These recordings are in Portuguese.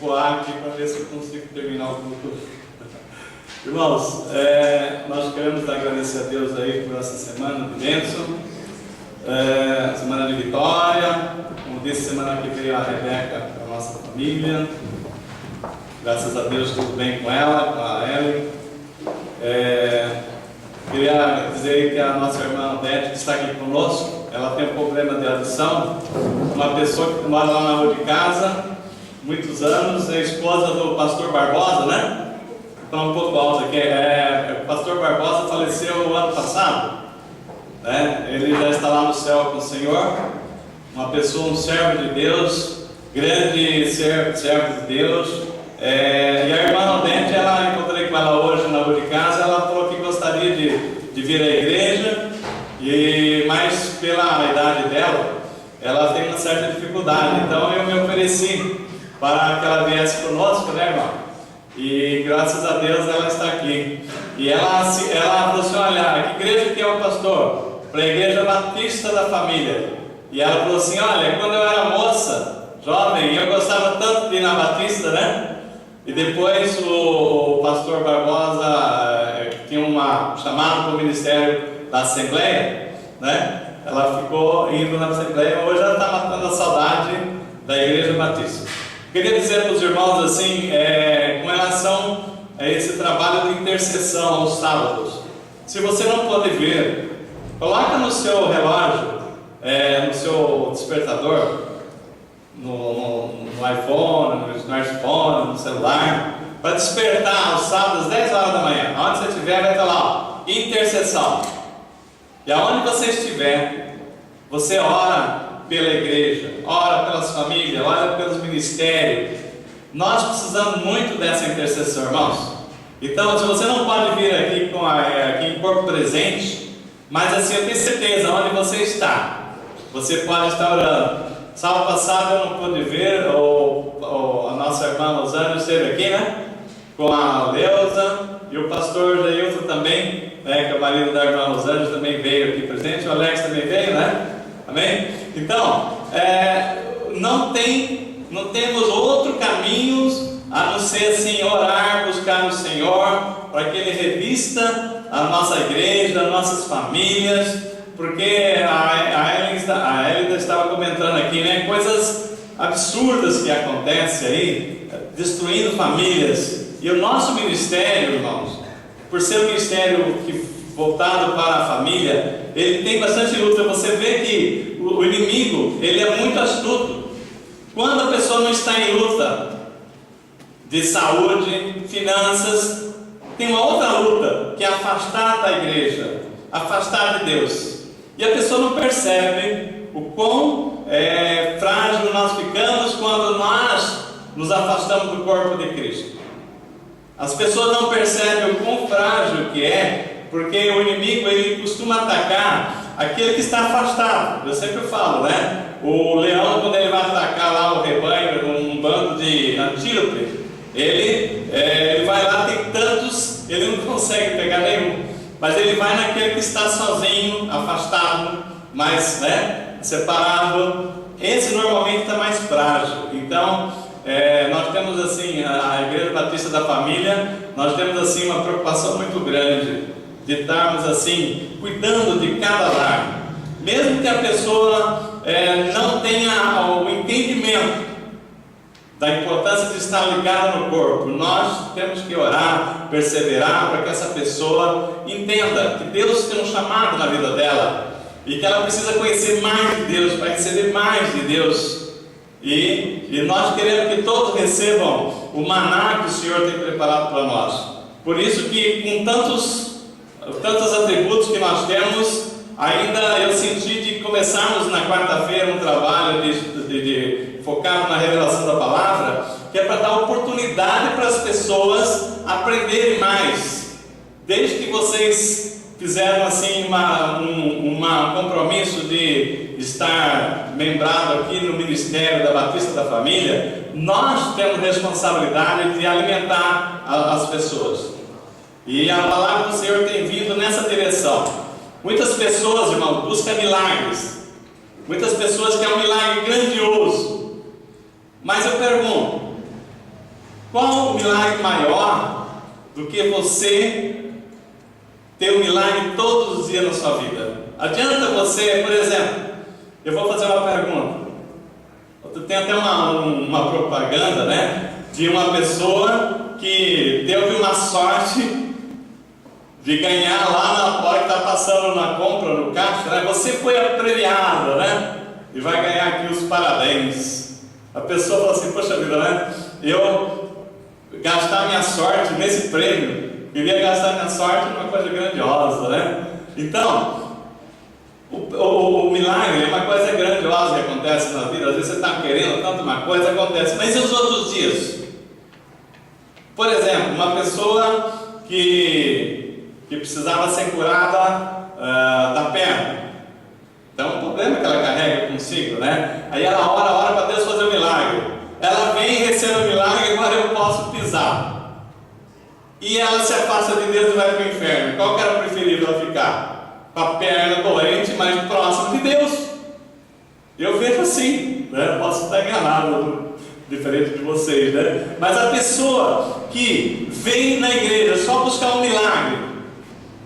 ecoar aqui para ver se eu consigo terminar o culto. Irmãos, nós queremos agradecer a Deus aí por essa semana de bênção, semana de vitória. Como disse, semana que veio a Rebeca para a nossa família. Graças a Deus tudo bem com ela, com a Ellen. Queria dizer que a nossa irmã Beth, que está aqui conosco, ela tem um problema de audição. Uma pessoa que mora lá na rua de casa, muitos anos, é esposa do pastor Barbosa, né? Então um pouco alto aqui. O pastor Barbosa faleceu o ano passado, né? Ele já está lá no céu com o Senhor. Uma pessoa, um servo de Deus, grande servo de Deus. E a irmã Odete, ela encontrei com ela hoje na rua de casa. Ela falou que gostaria de vir à igreja, mas pela idade dela, ela tem uma certa dificuldade. Então eu me ofereci para que ela viesse conosco, né, irmã? E graças a Deus ela está aqui. E ela falou assim: olha, que igreja que é o pastor? Para a Igreja Batista da Família. E ela falou assim: olha, quando eu era moça, jovem, eu gostava tanto de ir na Batista, né? E depois o pastor Barbosa tinha uma chamada para o ministério da Assembleia, né? Ela ficou indo na Assembleia. Hoje ela está matando a saudade da Igreja Batista. Queria dizer para os irmãos assim, com relação a esse trabalho de intercessão aos sábados. Se você não pode vir, coloca no seu relógio, no seu despertador, no iPhone, no smartphone, no celular, para despertar aos sábados, 10 horas da manhã. Onde você estiver, vai estar lá, ó, intercessão. E aonde você estiver, você ora pela igreja, ora pelas famílias, ora pelos ministérios. Nós precisamos muito dessa intercessão, irmãos. Então, se você não pode vir aqui aqui em corpo presente, mas assim, eu tenho certeza, onde você está, você pode estar orando. Sábado passado eu não pude ver, a nossa irmã Rosana esteve aqui, né? Com a Leusa, e o pastor Jailton também, né? Que é o marido da irmã Rosana, também veio aqui presente, o Alex também veio, né? Amém? Então, não temos outro caminho a não ser assim, orar, buscar no Senhor, para que Ele revista a nossa igreja, as nossas famílias. Porque a Elida estava comentando aqui, né? Coisas absurdas que acontecem aí, destruindo famílias. E o nosso ministério, irmãos, por ser um ministério voltado para a família, ele tem bastante luta. Você vê que o inimigo, ele é muito astuto. Quando a pessoa não está em luta de saúde, finanças, tem uma outra luta, que é afastar da igreja, afastar de Deus. E a pessoa não percebe o quão frágil nós ficamos quando nós nos afastamos do corpo de Cristo. As pessoas não percebem o quão frágil que é, porque o inimigo, ele costuma atacar aquele que está afastado. Eu sempre falo, né? O leão, quando ele vai atacar lá o rebanho, um bando de antílope, ele vai lá, tem tantos, ele não consegue pegar nenhum. Mas ele vai naquele que está sozinho, afastado, mas separado. Esse normalmente está mais frágil. Então, nós temos assim, a Igreja Batista da Família, nós temos assim uma preocupação muito grande de estarmos assim, cuidando de cada lar. Mesmo que a pessoa não tenha o entendimento da importância de estar ligada no corpo, nós temos que orar, perseverar, para que essa pessoa entenda que Deus tem um chamado na vida dela, e que ela precisa conhecer mais de Deus, para receber mais de Deus, e nós queremos que todos recebam o maná que o Senhor tem preparado para nós. Por isso que com tantos atributos que nós temos, ainda eu senti de começarmos na quarta-feira um trabalho de focado na revelação da palavra, que é para dar oportunidade para as pessoas aprenderem mais. Desde que vocês fizeram assim um compromisso de estar membrado aqui no Ministério da Batista da Família, nós temos responsabilidade de alimentar as pessoas. E a palavra do Senhor tem vindo nessa direção. Muitas pessoas, irmão, buscam milagres. Muitas pessoas querem um milagre grandioso. Mas eu pergunto, Qual o milagre maior do que você ter um milagre todos os dias na sua vida? Adianta você, por exemplo, eu vou fazer uma pergunta. Tem até uma propaganda, né, de uma pessoa que teve uma sorte de ganhar lá na hora que está passando na compra, no caixa, né? Você foi a premiada, né? E vai ganhar aqui os parabéns. A pessoa fala assim, poxa vida, né? Eu gastar minha sorte nesse prêmio, queria gastar minha sorte numa coisa grandiosa, né? Então, o milagre é uma coisa grandiosa que acontece na vida. Às vezes você está querendo tanto uma coisa, acontece. Mas e os outros dias? Por exemplo, uma pessoa que precisava ser curada da perna. Então, um problema que ela carrega consigo, né? Aí ela ora para Deus fazer o milagre. Ela vem e recebe o milagre, agora eu posso pisar. E ela se afasta de Deus e vai para o inferno. Qual que era preferível ela ficar? Com a perna doente, mais próxima de Deus. Eu vejo assim, né? Posso estar enganado, diferente de vocês, né? Mas a pessoa que vem na igreja só buscar um milagre,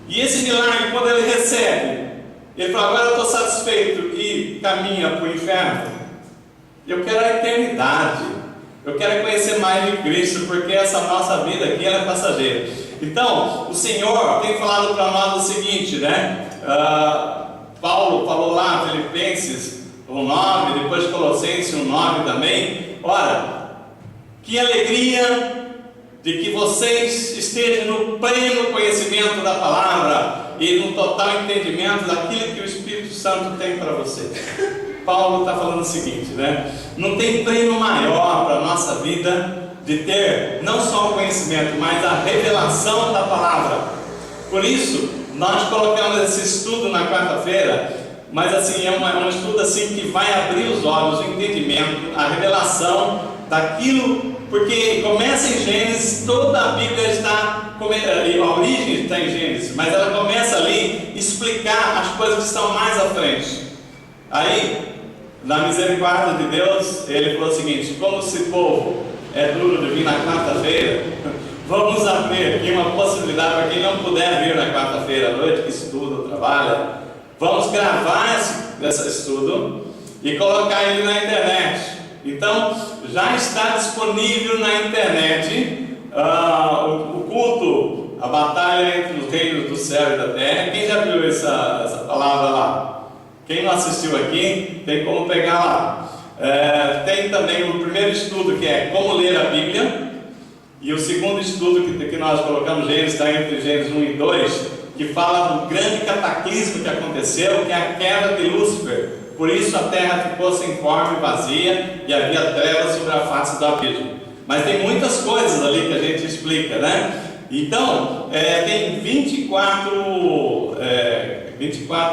e esse milagre, quando ele recebe, ele fala, agora eu estou satisfeito, e caminha para o inferno. Eu quero a eternidade, eu quero conhecer mais de Cristo, porque essa nossa vida aqui ela é passageira. Então, o Senhor tem falado para nós o seguinte, né? Paulo falou lá, Filipenses 1:9, depois Colossenses 1:9 também. Ora, que alegria de que vocês estejam no pleno conhecimento da palavra e no total entendimento daquilo que o Espírito Santo tem para vocês. Paulo está falando o seguinte, né? Não tem prêmio maior para a nossa vida de ter não só o conhecimento, mas a revelação da palavra. Por isso, nós colocamos esse estudo na quarta-feira, mas assim, é um estudo assim que vai abrir os olhos, o entendimento, a revelação daquilo. Porque começa em Gênesis, toda a Bíblia está, a origem está em Gênesis, mas ela começa ali a explicar as coisas que estão mais à frente. Aí, na misericórdia de Deus, ele falou o seguinte: como esse povo é duro de vir na quarta-feira, vamos abrir aqui uma possibilidade para quem não puder vir na quarta-feira à noite, que estuda ou trabalha, vamos gravar esse estudo e colocar ele na internet. Então, já está disponível na internet o culto, a batalha entre os reinos do céu e da terra. Quem já viu essa palavra lá? Quem não assistiu aqui, tem como pegar lá. Tem também o primeiro estudo, que é como ler a Bíblia, e o segundo estudo que nós colocamos, Gênesis, está entre Gênesis 1 e 2, que fala do grande cataclismo que aconteceu, que é a queda de Lúcifer. Por isso a terra ficou sem forma e vazia, e havia trevas sobre a face do abismo. Mas tem muitas coisas ali que a gente explica, né? Então, tem 24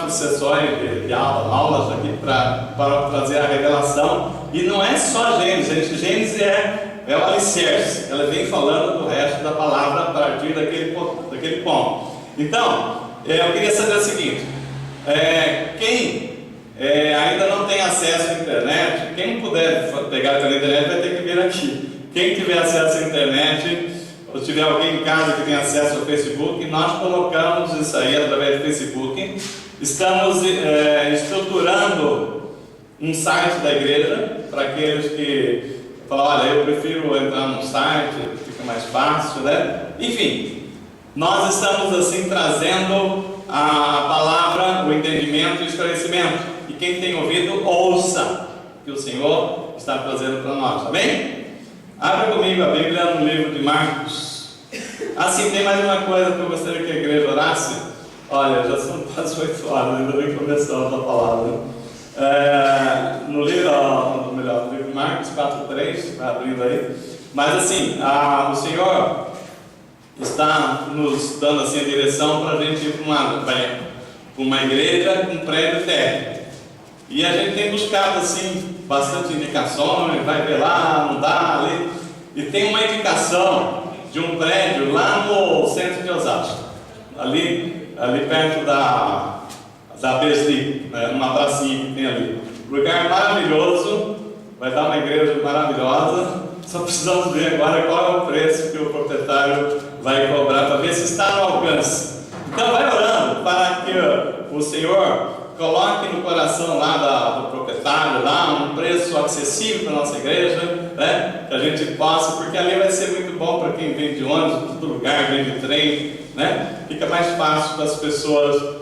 sessões de aulas aqui para trazer a revelação. E não é só Gênesis, Gênesis é o alicerce. Ela vem falando do resto da palavra a partir daquele ponto. Então, eu queria saber o seguinte: quem ainda não tem acesso à internet, quem não puder pegar pela internet vai ter que vir aqui. Quem tiver acesso à internet, ou tiver alguém em casa que tem acesso ao Facebook, nós colocamos isso aí através do Facebook. Estamos estruturando um site da igreja para aqueles que falam, olha, eu prefiro entrar no site, fica mais fácil, né? Enfim, nós estamos assim trazendo a palavra, o entendimento e o esclarecimento. E quem tem ouvido, ouça o que o Senhor está trazendo para nós, amém? Abra comigo a Bíblia no livro de Marcos. Assim, tem mais uma coisa que eu gostaria que a igreja orasse. Olha, já são quase 8 horas, ainda bem que começamos a palavra. No livro de Marcos 4:3, vai abrindo aí. Mas assim, o Senhor está nos dando assim a direção para a gente ir para uma igreja com prédio técnico. E a gente tem buscado assim bastante indicações, vai ver lá, não dá ali. E tem uma indicação de um prédio lá no centro de Osasco, ali perto da Besli, né, numa pracinha que tem ali. Lugar maravilhoso, vai dar uma igreja maravilhosa. Só precisamos ver agora qual é o preço que o proprietário vai cobrar para ver se está no alcance. Então vai orando para que o Senhor coloque no coração lá do proprietário lá um preço acessível para a nossa igreja, né? Que a gente possa, porque ali vai ser muito bom para quem vem de ônibus, de todo lugar, vem de trem, né? Fica mais fácil para as pessoas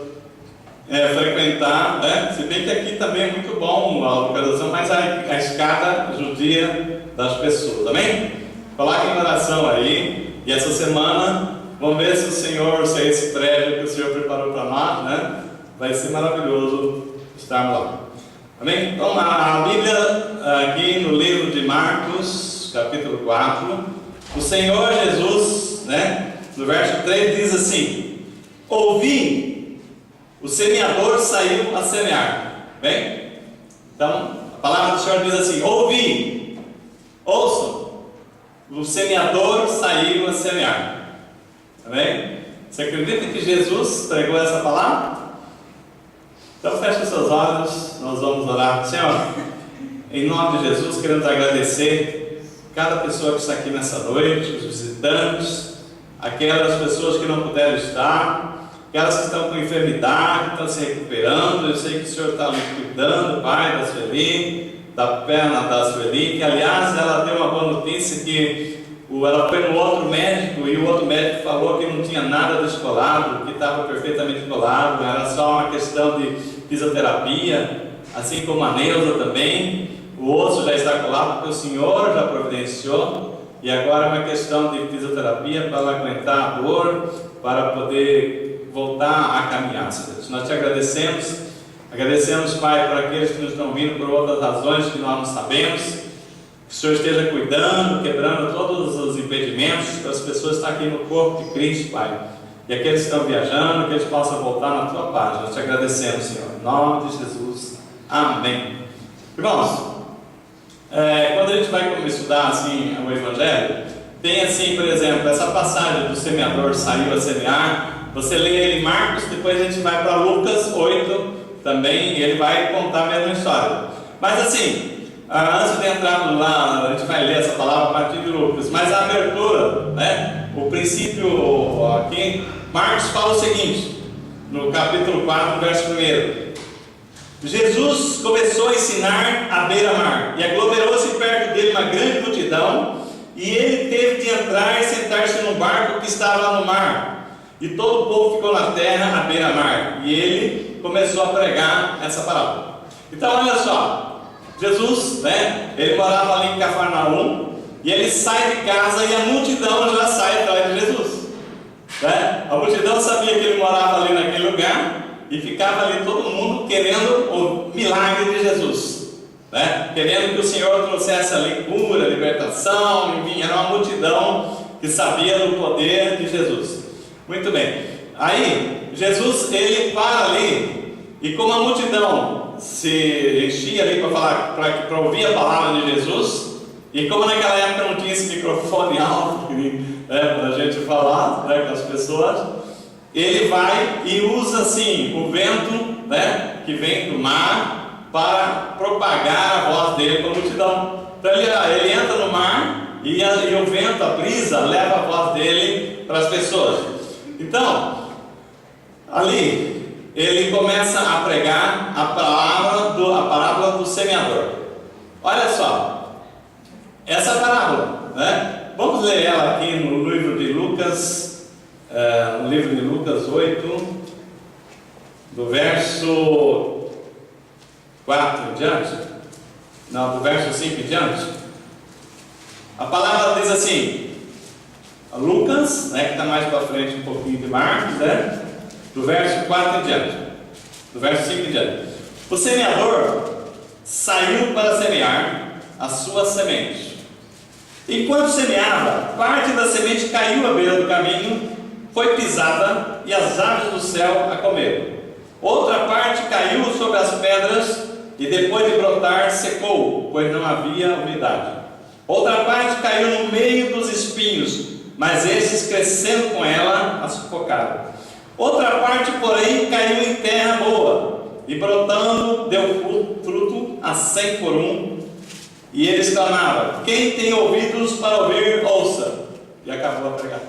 frequentar, né? Se bem que aqui também é muito bom a localização, mas a escada judia das pessoas, amém? Coloquem em oração aí, e essa semana vamos ver se o Senhor, se é esse prédio que o Senhor preparou para nós, né? Vai ser maravilhoso estarmos lá, amém? Então a Bíblia aqui no livro de Marcos, capítulo 4, o Senhor Jesus, né? No verso 3 diz assim: ouvi, o semeador saiu a semear. Bem? Então, a palavra do Senhor diz assim: ouvi, ouçam, o semeador saiu a semear. Amém? Você acredita que Jesus pregou essa palavra? Então feche os seus olhos, nós vamos orar. Senhor, em nome de Jesus, queremos agradecer cada pessoa que está aqui nessa noite, os visitantes, aquelas pessoas que não puderam estar, aquelas que estão com enfermidade, que estão se recuperando. Eu sei que o Senhor está ali cuidando, Pai, da Sueli, da perna da Sueli, que aliás ela deu uma boa notícia, que ela foi no outro médico e o outro médico falou que não tinha nada descolado, que estava perfeitamente colado, era só uma questão de fisioterapia, assim como a Neuza também. O osso já está colado porque o Senhor já providenciou, e agora é uma questão de fisioterapia para ela aguentar a dor, para poder voltar a caminhar. Nós te agradecemos, Pai, por aqueles que nos estão vindo por outras razões que nós não sabemos. Que o Senhor esteja cuidando, quebrando todos os impedimentos para as pessoas estarem aqui no corpo de Cristo, Pai. E aqueles que estão viajando, que eles possam voltar na Tua paz. Nós te agradecemos, Senhor, em nome de Jesus. Amém. Irmãos, quando a gente vai estudar assim o Evangelho, tem assim, por exemplo, essa passagem do semeador saiu a semear. Você lê ele em Marcos, depois a gente vai para Lucas 8 também, e ele vai contar a mesma história. Mas assim, antes de entrar lá, a gente vai ler essa palavra a partir de Lucas, mas a abertura, né, o princípio aqui, Marcos fala o seguinte, no capítulo 4, verso 1: Jesus começou a ensinar à beira-mar, e aglomerou-se perto dele uma grande multidão, e ele teve de entrar e sentar-se num barco que estava no mar, e todo o povo ficou na terra à beira-mar, e ele começou a pregar essa palavra. Então olha só, Jesus, né, ele morava ali em Cafarnaum, e ele sai de casa e a multidão já sai atrás de Jesus, né? A multidão sabia que ele morava ali naquele lugar, e ficava ali todo mundo querendo o milagre de Jesus, né? Querendo que o Senhor trouxesse ali cura, libertação, enfim, era uma multidão que sabia do poder de Jesus. Muito bem, aí Jesus ele para ali, e como a multidão se enchia ali para ouvir a palavra de Jesus, e como naquela época não tinha esse microfone alto para a gente falar, né, com as pessoas, ele vai e usa assim o vento, né, que vem do mar para propagar a voz dele para a multidão. Então ele entra no mar e o vento, a brisa, leva a voz dele para as pessoas. Então, ali ele começa a pregar a parábola do semeador. Olha só, essa parábola, né? Vamos ler ela aqui no livro de Lucas, no livro de Lucas 8, do verso 4 em diante, não, do verso 5 em diante. A palavra diz assim, Lucas, né, que está mais para frente um pouquinho de Marcos, né, do verso 4 em diante, do verso 5 em diante. O semeador saiu para semear a sua semente. Enquanto semeava, parte da semente caiu à beira do caminho, foi pisada e as aves do céu a comeram. Outra parte caiu sobre as pedras e depois de brotar secou, pois não havia umidade. Outra parte caiu no meio dos espinhos, mas esses crescendo com ela a sufocaram. Outra parte, porém, caiu em terra boa e brotando deu fruto a 100 por 1, E ele exclamava: quem tem ouvidos para ouvir, ouça. E acabou a pregação.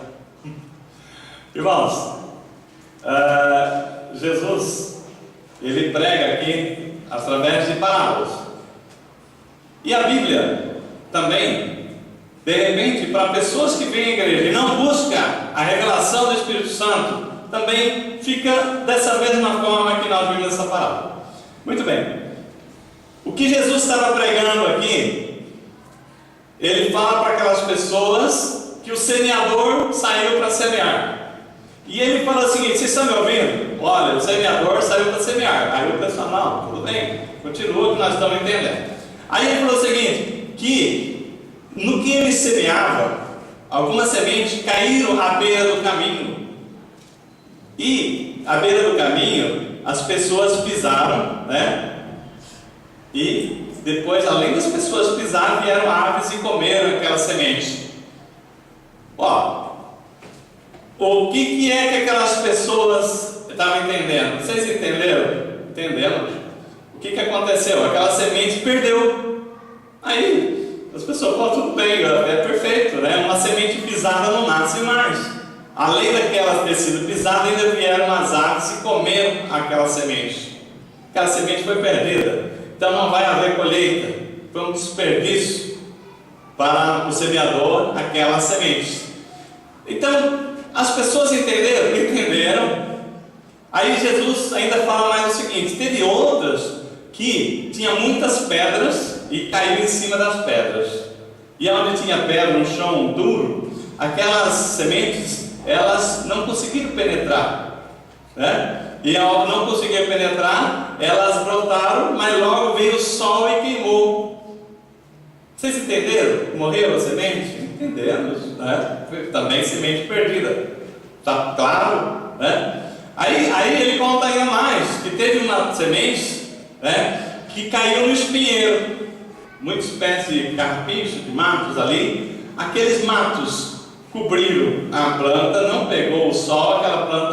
Irmãos, Jesus, ele prega aqui através de parábolas. E a Bíblia também, de repente, para pessoas que vêm à igreja e não buscam a revelação do Espírito Santo, também fica dessa mesma forma que nós vimos essa parábola. Muito bem. O que Jesus estava pregando aqui, ele fala para aquelas pessoas que o semeador saiu para semear. E ele fala o seguinte: vocês estão me ouvindo? Olha, o semeador saiu para semear. Aí o pessoal: não, tudo bem, continua que nós estamos entendendo. Aí ele falou o seguinte: que no que ele semeava, algumas sementes caíram à beira do caminho. E à beira do caminho as pessoas pisaram, né? E depois, além das pessoas pisarem, vieram aves e comeram aquela semente. Ó, o que é que aquelas pessoas estavam entendendo? Vocês entenderam? Entenderam? O que aconteceu? Aquela semente perdeu. Aí as pessoas falam: tudo bem, é perfeito, né? Uma semente pisada não nasce mais. Além daquela ter sido pisada, ainda vieram as aves e comeram aquela semente. Aquela semente foi perdida. Então não vai haver colheita. Foi um desperdício para o semeador aquela semente. Então as pessoas entenderam? Entenderam. Aí Jesus ainda fala mais o seguinte: teve outras que tinham muitas pedras e caiu em cima das pedras. E onde tinha pedra, um chão duro, aquelas sementes, elas não conseguiram penetrar, né? E ao não conseguir penetrar, elas brotaram, mas logo veio o sol e queimou. Vocês entenderam? Morreu a semente? Entendemos, né? Foi também semente perdida. Está claro, né? Aí ele conta ainda mais, que teve uma semente, né, que caiu no espinheiro. Muita espécie de carpicho, de matos ali. Aqueles matos cobriram a planta, não pegou o sol,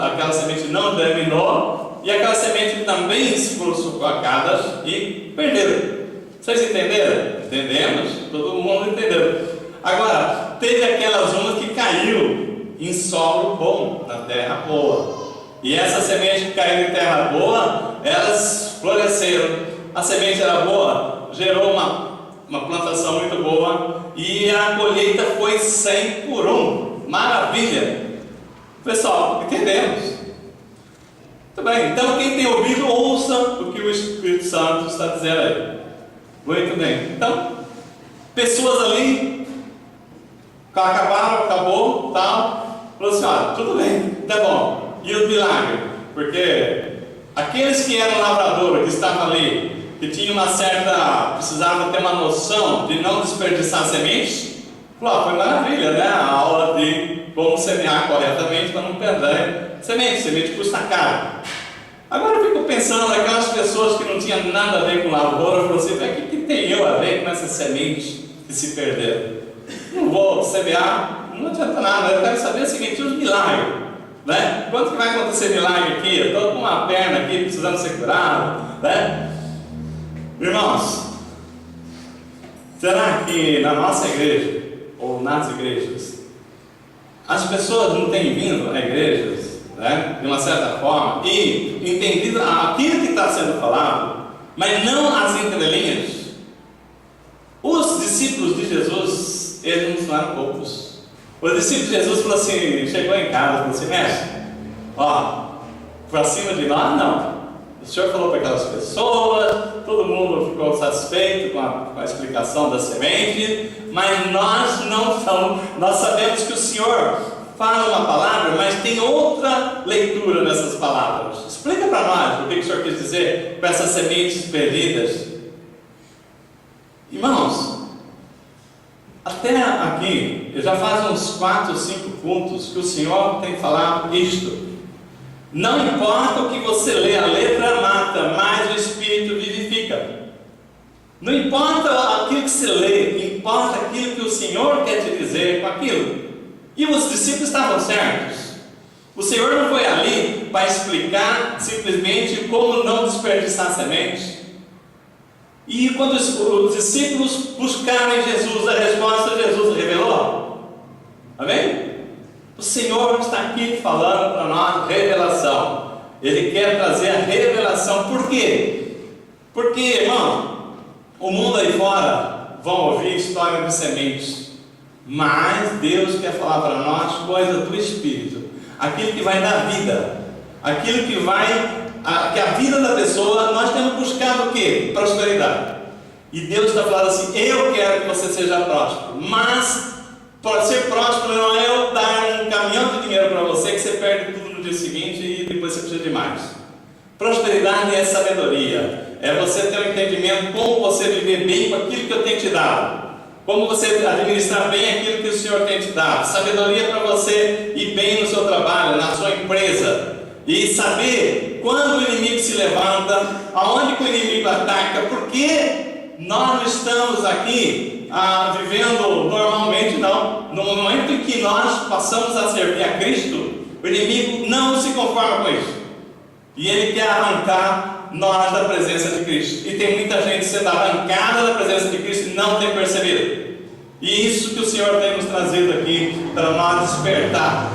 aquela semente não germinou, e aquela semente também se foram sufocadas e perderam. Vocês entenderam? Entendemos? Todo mundo entendeu. Agora, teve aquelas umas que caiu em solo bom, na terra boa. E essa semente que caiu em terra boa, elas floresceram. A semente era boa, gerou uma plantação muito boa, e a colheita foi 100 por 1. Maravilha! Pessoal, entendemos? Muito bem, então quem tem ouvido, ouça o que o Espírito Santo está dizendo aí. Muito bem, então, pessoas ali, acabaram, acabou, tal, falou assim: olha, tudo bem, tá bom. E o milagre? Porque aqueles que eram lavradores, que estavam ali, que tinham uma certa, precisavam ter uma noção de não desperdiçar sementes, falou: foi maravilha, né? A aula de como semear corretamente para não perder semente. Semente custa caro. Agora eu fico pensando naquelas pessoas que não tinham nada a ver com lavoura, falou assim: o que tem eu a ver com essas sementes que se perderam? Não vou semear, não adianta nada. Eu quero saber o seguinte: os milagres, né? Quando que vai acontecer milagre aqui? Eu estou com uma perna aqui precisando ser curada, né? Irmãos, será que na nossa igreja, ou nas igrejas, as pessoas não têm vindo a igrejas, né, de uma certa forma, e entendido aquilo que está sendo falado, mas não as entrelinhas? Os discípulos de Jesus, eles não eram poucos. Os discípulos de Jesus falou assim, chegou em casa e falou assim: mestre, ó, para cima de nós não. O Senhor falou para aquelas pessoas, todo mundo ficou satisfeito com a explicação da semente, mas nós não estamos. Nós sabemos que o Senhor fala uma palavra, mas tem outra leitura nessas palavras. Explica para nós o que o Senhor quis dizer com essas sementes perdidas. Irmãos, até aqui, já faz uns 4 ou 5 pontos que o Senhor tem falado isto. Não importa o que você lê, a letra mata, mas o Espírito vivifica. Não importa aquilo que você lê, importa aquilo que o Senhor quer te dizer com aquilo. E os discípulos estavam certos. O Senhor não foi ali para explicar simplesmente como não desperdiçar semente. E quando os discípulos buscaram em Jesus a resposta, Jesus revelou. Amém? O Senhor está aqui falando para nós revelação. Ele quer trazer a revelação. Por quê? Porque, irmão, o mundo aí fora vão ouvir história de sementes, mas Deus quer falar para nós coisa do Espírito, aquilo que vai dar vida, aquilo que que a vida da pessoa. Nós temos buscado o quê? Prosperidade. E Deus está falando assim: eu quero que você seja próspero, mas para ser próspero não é eu dar um caminhão de dinheiro para você que você perde tudo no dia seguinte e depois você precisa de mais. Prosperidade é sabedoria, é você ter um entendimento como você viver bem com aquilo que eu tenho te dado, como você administrar bem aquilo que o Senhor tem te dado. Sabedoria para você ir bem no seu trabalho, na sua empresa, e saber quando o inimigo se levanta, aonde que o inimigo ataca, porque nós não estamos aqui vivendo normalmente, não. No momento em que nós passamos a servir a Cristo, o inimigo não se conforma com isso, e ele quer arrancar nós da presença de Cristo. E tem muita gente sendo arrancada da presença de Cristo e não tem percebido. E isso que o Senhor tem nos trazido aqui para nós despertar,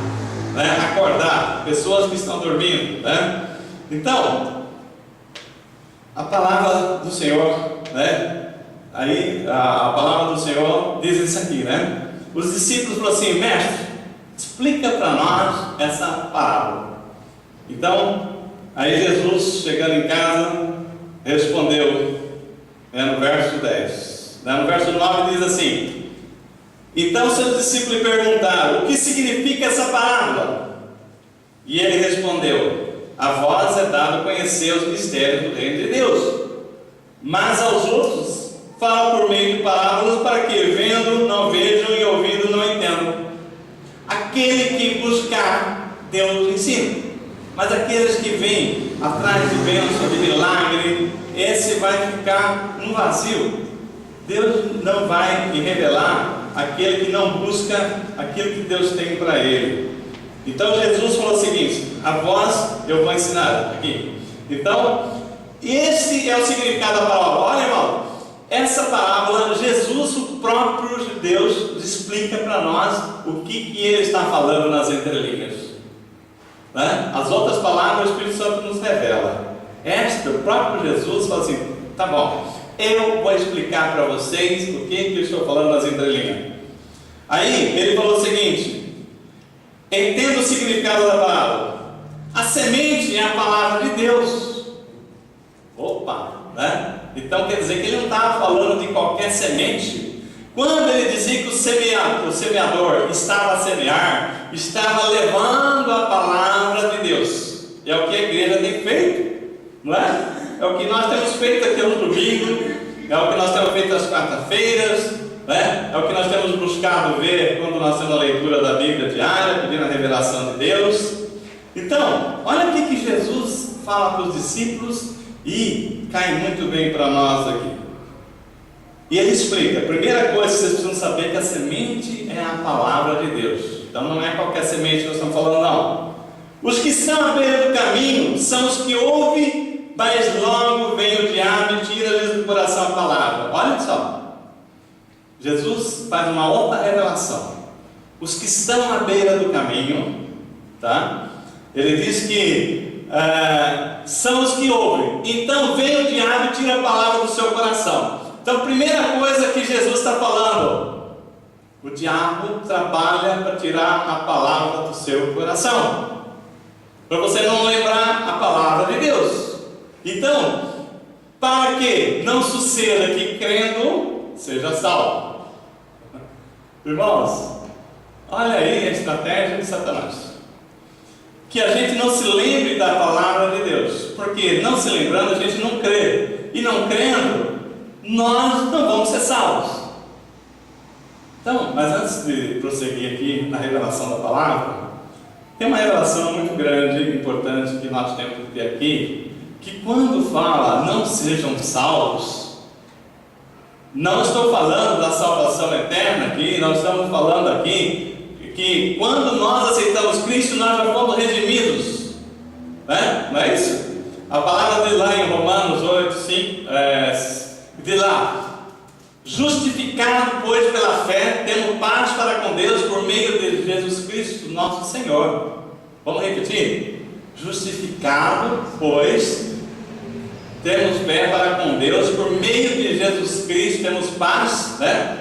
né? Acordar pessoas que estão dormindo, né? Então, a palavra do Senhor, né? Aí a palavra do Senhor diz isso aqui, né? Os discípulos falaram assim: mestre, explica para nós essa parábola. Então, aí Jesus, chegando em casa, respondeu, né, no verso 10, né? No verso 9 diz assim: então seus discípulos lhe perguntaram: o que significa essa parábola? E ele respondeu: a vós é dado conhecer os mistérios do reino de Deus, mas aos outros fala por meio de parábolas, para que vendo não vejam e ouvindo não entendam. Aquele que buscar, Deus ensina, mas aqueles que vêm atrás de bênção, de milagre, esse vai ficar no vazio. Deus não vai revelar aquele que não busca aquilo que Deus tem para ele. Então Jesus falou o seguinte: a vós eu vou ensinar aqui. Então, esse é o significado da palavra. Olha, irmão, essa parábola, Jesus, o próprio Deus, explica para nós o que ele está falando nas entrelinhas, né? As outras palavras o Espírito Santo nos revela. Esta, o próprio Jesus fala assim: tá bom, eu vou explicar para vocês o que eu estou falando nas entrelinhas. Aí ele falou o seguinte: entenda o significado da palavra. A semente é a palavra de Deus. Opa, né? Então quer dizer que ele não estava falando de qualquer semente. Quando ele dizia que o semeador estava a semear, estava levando a palavra de Deus. E é o que a igreja tem feito, não é? É o que nós temos feito aqui no domingo, é o que nós temos feito às quarta-feiras, né? É o que nós temos buscado ver quando nós temos a leitura da Bíblia diária, pedindo a revelação de Deus. Então, olha o que Jesus fala para os discípulos e cai muito bem para nós aqui. E ele explica: a primeira coisa que vocês precisam saber é que a semente é a palavra de Deus. Então não é qualquer semente que nós estamos falando, não. Os que estão à beira do caminho são os que ouvem, mas logo vem o diabo e tira-lhes do coração a palavra. Olha só, Jesus faz uma outra revelação. Os que estão à beira do caminho, tá? Ele diz que são os que ouvem. Então vem o diabo e tira a palavra do seu coração. Então, primeira coisa que Jesus está falando: o diabo trabalha para tirar a palavra do seu coração, para você não lembrar a palavra de Deus. Então, para que não suceda que crendo seja salvo. Irmãos, olha aí a estratégia de Satanás. Que a gente não se lembre da palavra de Deus, porque não se lembrando a gente não crê, e não crendo nós não vamos ser salvos. Então, mas antes de prosseguir aqui na revelação da palavra, tem uma revelação muito grande, importante, que nós temos que ter aqui, que quando fala não sejam salvos, não estou falando da salvação eterna aqui, nós estamos falando aqui que quando nós aceitamos Cristo, nós já fomos redimidos, né? Não é isso? A palavra diz lá em Romanos 8, 5, De lá, justificado, pois, pela fé, temos paz para com Deus por meio de Jesus Cristo, nosso Senhor. Vamos repetir? Justificado, pois, temos fé para com Deus por meio de Jesus Cristo, temos paz, né?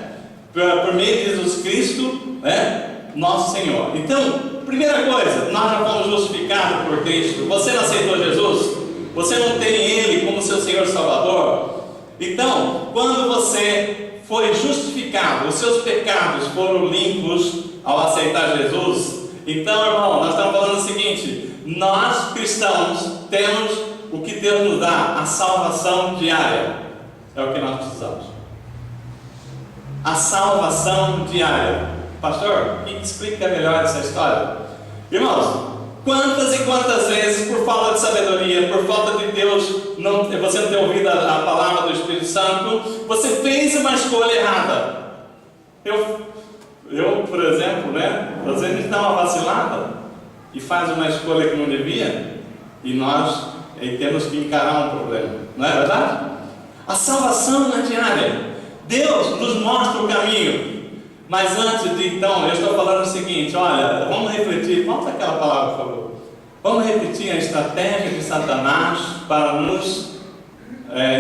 Por meio de Jesus Cristo, né? Nosso Senhor. Então, primeira coisa, nós já fomos justificados por Cristo. Você não aceitou Jesus? Você não tem Ele como seu Senhor Salvador? Então, quando você foi justificado, os seus pecados foram limpos ao aceitar Jesus. Então, irmão, nós estamos falando o seguinte: nós cristãos temos o que Deus nos dá, a salvação diária. É o que nós precisamos. A salvação diária. Pastor, que explica melhor essa história? Irmãos, quantas e quantas vezes, por falta de sabedoria, por falta de Deus, você não ter ouvido a palavra do Espírito Santo, você fez uma escolha errada. Eu, por exemplo, né? Às vezes a gente dá uma vacilada e faz uma escolha que não devia, e nós temos que encarar um problema, não é verdade? A salvação é diária. Deus nos mostra o caminho. Mas antes de então, eu estou falando o seguinte: olha, vamos refletir, volta aquela palavra, por favor. Vamos repetir a estratégia de Satanás para nos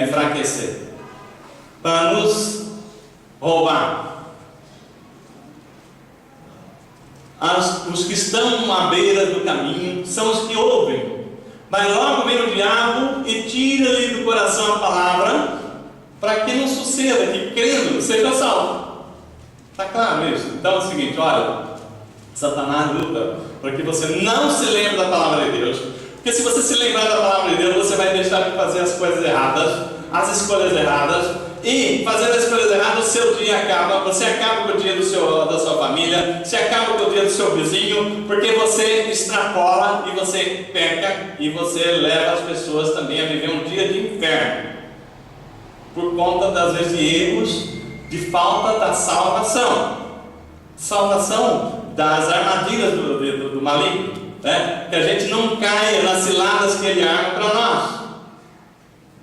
enfraquecer, para nos roubar. Os que estão à beira do caminho são os que ouvem, mas logo vem o diabo e tira-lhe do coração a palavra, para que não suceda, que crendo seja salvo. Está claro isso? Então é o seguinte: olha, Satanás luta para que você não se lembre da palavra de Deus, porque se você se lembrar da palavra de Deus, você vai deixar de fazer as coisas erradas, as escolhas erradas, e fazendo as escolhas erradas, o seu dia acaba, você acaba com o dia da sua família, você acaba com o dia do seu vizinho, porque você extrapola e você peca, e você leva as pessoas também a viver um dia de inferno, por conta das vezes de erros, de falta da salvação das armadilhas do maligno, né? Que a gente não caia nas ciladas que ele arma para nós.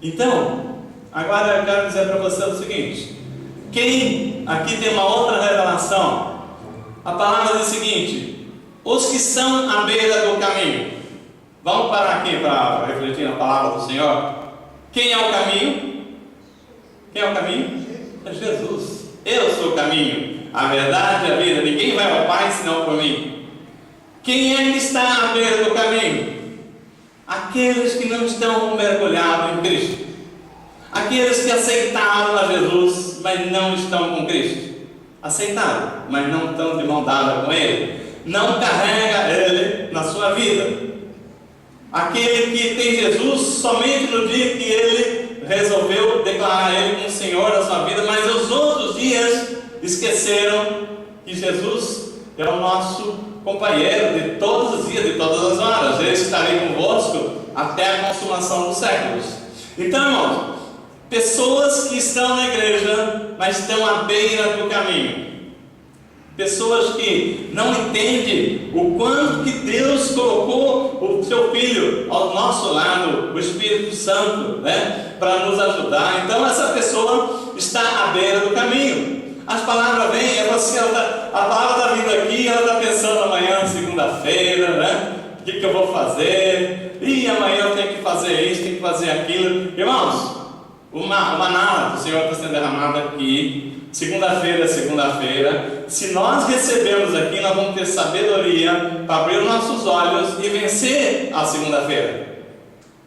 Então, agora eu quero dizer para você o seguinte: aqui tem uma outra revelação. A palavra diz o seguinte: os que são à beira do caminho. Vamos parar aqui para refletir na palavra do Senhor. Quem é o caminho? Quem é o caminho? É Jesus. Eu sou o caminho, a verdade e a vida. Ninguém vai ao Pai senão por mim. Quem é que está à beira do caminho? Aqueles que não estão mergulhados em Cristo. Aqueles que aceitaram a Jesus, mas não estão com Cristo. Aceitaram, mas não estão de mão dada com Ele. Não carrega Ele na sua vida. Aquele que tem Jesus somente no dia que Ele resolveu declarar Ele como Senhor da sua vida, mas os outros dias esqueceram que Jesus é o nosso companheiro de todos os dias, de todas as horas. Ele estarei convosco até a consumação dos séculos. Então, irmãos, pessoas que estão na igreja, mas estão à beira do caminho. Pessoas que não entendem o quanto que Deus colocou o seu Filho ao nosso lado, o Espírito Santo, né, para nos ajudar. Então essa pessoa está à beira do caminho. As palavras vêm, a palavra da vida aqui, ela está pensando amanhã, segunda-feira, né? O que eu vou fazer? E amanhã eu tenho que fazer isso, tenho que fazer aquilo. Irmãos, o maná do Senhor está sendo derramado aqui. Segunda-feira é segunda-feira. Se nós recebermos aqui, nós vamos ter sabedoria para abrir os nossos olhos e vencer a segunda-feira.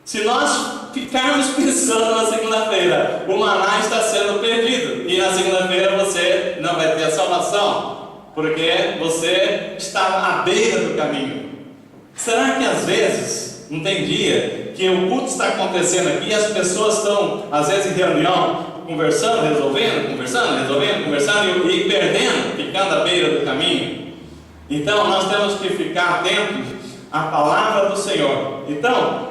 Se nós ficarmos pensando na segunda-feira, o maná está sendo perdido, e na segunda-feira você não vai ter a salvação, porque você está à beira do caminho. Será que às vezes, não tem dia que o culto está acontecendo aqui e as pessoas estão, às vezes em reunião, conversando, resolvendo e perdendo, ficando à beira do caminho? Então nós temos que ficar atentos à palavra do Senhor. Então,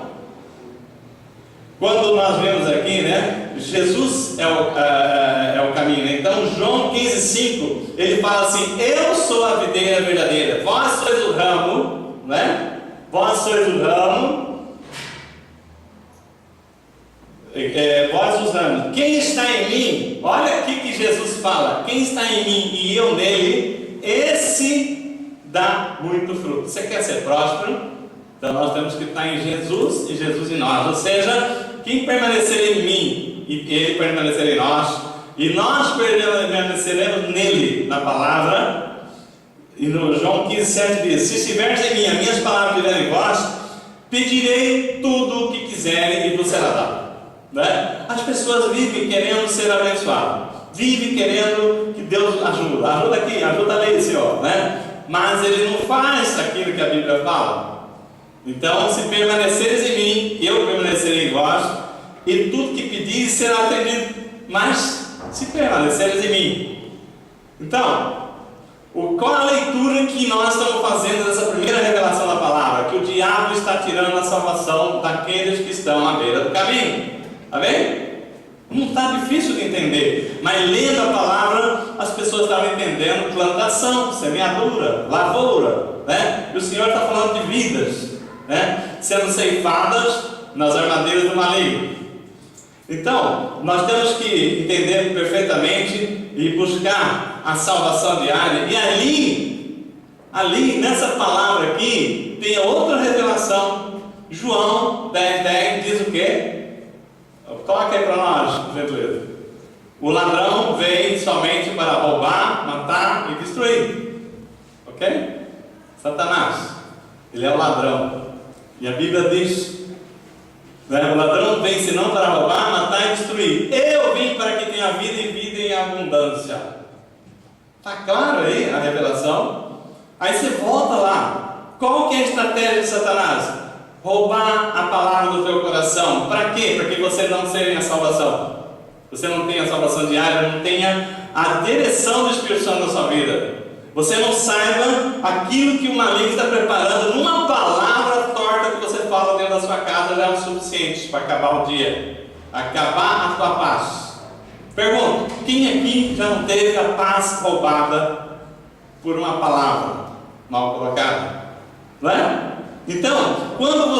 quando nós vemos aqui, né, Jesus é o caminho, né? Então João 15,5, ele fala assim: eu sou a videira verdadeira, vós sois o ramo, né? Vós sois o ramo. vós usando, quem está em mim, olha aqui que Jesus fala, quem está em mim e eu nele, esse dá muito fruto. Você quer ser próspero? Então nós temos que estar em Jesus e Jesus em nós, ou seja, quem permanecer em mim e ele permanecer em nós, e nós permaneceremos nele, na palavra. E no João 15,7 diz: se estiveres em mim, as minhas palavras estiverem em vós, pedirei tudo o que quiserem e vos será dado. Né? As pessoas vivem querendo ser abençoadas, vivem querendo que Deus ajuda aqui, ajuda ali, Senhor, né? Mas ele não faz aquilo que a Bíblia fala. Então, se permaneceres em mim, eu permanecerei em vós, e tudo que pedis será atendido. Mas se permaneceres em mim. Então, qual a leitura que nós estamos fazendo dessa primeira revelação da palavra? Que o diabo está tirando a salvação daqueles que estão à beira do caminho. Amém? Não está difícil de entender, mas lendo a palavra, as pessoas estavam entendendo plantação, semeadura, lavoura, né? E o Senhor está falando de vidas, né? Sendo ceifadas nas armadilhas do maligno. Então, nós temos que entender perfeitamente e buscar a salvação diária. E ali nessa palavra aqui, tem outra revelação. João 10,10 diz o quê? Coloca aí para nós, gentileza. O ladrão vem somente para roubar, matar e destruir. Ok? Satanás, ele é o ladrão. E a Bíblia diz, né, o ladrão vem senão para roubar, matar e destruir. Eu vim para que tenha vida e vida em abundância. Está claro aí a revelação? Aí você volta lá. Qual que é a estratégia de Satanás? Roubar a palavra do teu coração. Para quê? Para que você não tenha a salvação. Você não tenha a salvação diária, não tenha a direção do Espírito Santo na sua vida. Você não saiba aquilo que o maligno está preparando. Numa palavra torta que você fala dentro da sua casa já é o suficiente para acabar o dia, acabar a tua paz. Pergunto, quem aqui já não teve a paz roubada por uma palavra mal colocada? Não é? Então, quando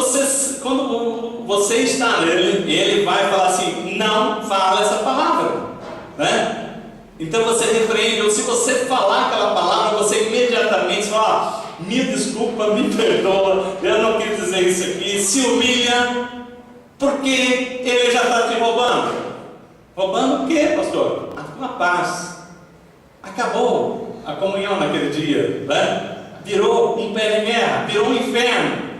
você está nele, ele vai falar assim: não fala essa palavra, né? Então você repreende, ou se você falar aquela palavra, você imediatamente fala: me desculpa, me perdoa, eu não quis dizer isso aqui. Se humilha, porque ele já está te roubando. Roubando o quê, pastor? A tua paz. Acabou a comunhão naquele dia, né? Virou um pé de guerra, virou um inferno.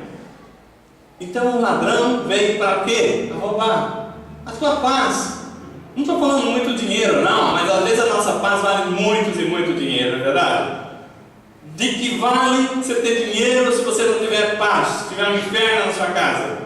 Então o ladrão veio para quê? Para roubar a tua paz. Não estou falando muito dinheiro, não, mas às vezes a nossa paz vale muito e muito dinheiro, é verdade? De que vale você ter dinheiro se você não tiver paz, se tiver um inferno na sua casa?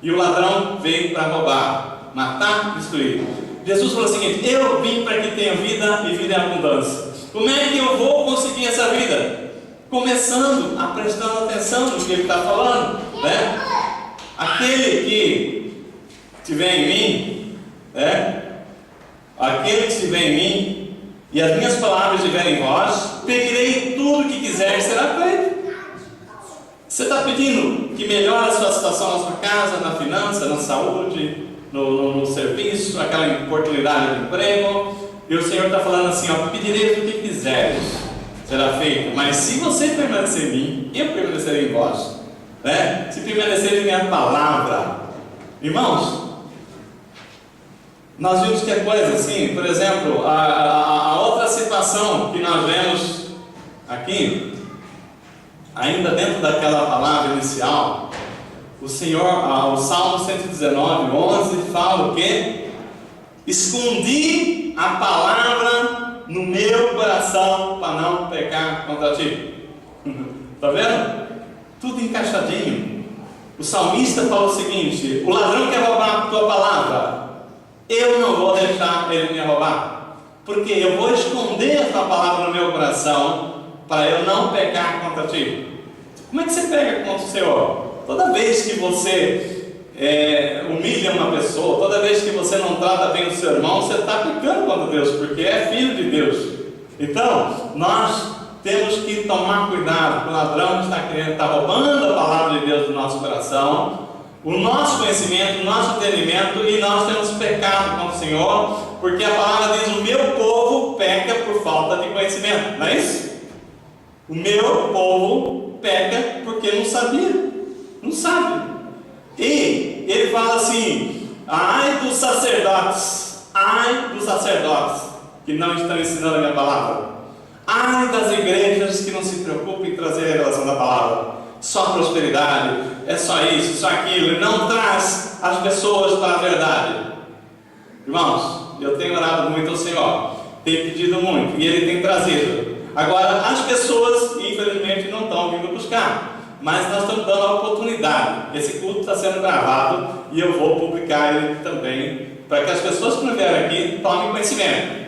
E o ladrão veio para roubar, matar e destruir. Jesus falou o seguinte: eu vim para que tenha vida e vida em abundância. Como é que eu vou conseguir essa vida? Começando a prestando atenção no que ele está falando, né? Aquele que estiver em mim, né? Aquele que estiver em mim e as minhas palavras estiverem em vós, pedirei tudo o que quiser e será feito. Você está pedindo que melhore a sua situação na sua casa, na finança, na saúde, no serviço, aquela oportunidade de emprego, e o Senhor está falando assim: ó, pedireis o que quiseres, será feito. Mas se você permanecer em mim, eu permanecerei em vós, né? Se permanecer em minha palavra, irmãos, nós vimos que é coisa assim. Por exemplo, a outra situação que nós vemos aqui, ainda dentro daquela palavra inicial, o Senhor, o Salmo 119, 11, fala o quê? Escondi a palavra no meu coração para não pecar contra ti. Está vendo? Tudo encaixadinho. O salmista fala o seguinte: o ladrão quer roubar a tua palavra, eu não vou deixar ele me roubar, porque eu vou esconder a tua palavra no meu coração para eu não pecar contra ti. Como é que você pega contra o Senhor? Toda vez que você humilha uma pessoa, toda vez que você não trata bem o seu irmão, você está pecando contra Deus, porque é filho de Deus. Então, nós temos que tomar cuidado com o ladrão que está roubando a palavra de Deus do nosso coração. o nosso conhecimento, o nosso entendimento, e nós temos pecado com o Senhor, porque a palavra diz: o meu povo peca por falta de conhecimento, não é isso? O meu povo peca porque não sabia, não sabe. E ele fala assim: ai dos sacerdotes que não estão ensinando a minha palavra, ai das igrejas que não se preocupam em trazer a revelação da palavra, só prosperidade, é só isso, só aquilo, não traz as pessoas para a verdade. Irmãos, eu tenho orado muito ao Senhor, tenho pedido muito, e Ele tem trazido. Agora, as pessoas, infelizmente, não estão vindo buscar, mas nós estamos dando a oportunidade. Esse culto está sendo gravado e eu vou publicar ele também, para que as pessoas que não vierem aqui tomem conhecimento,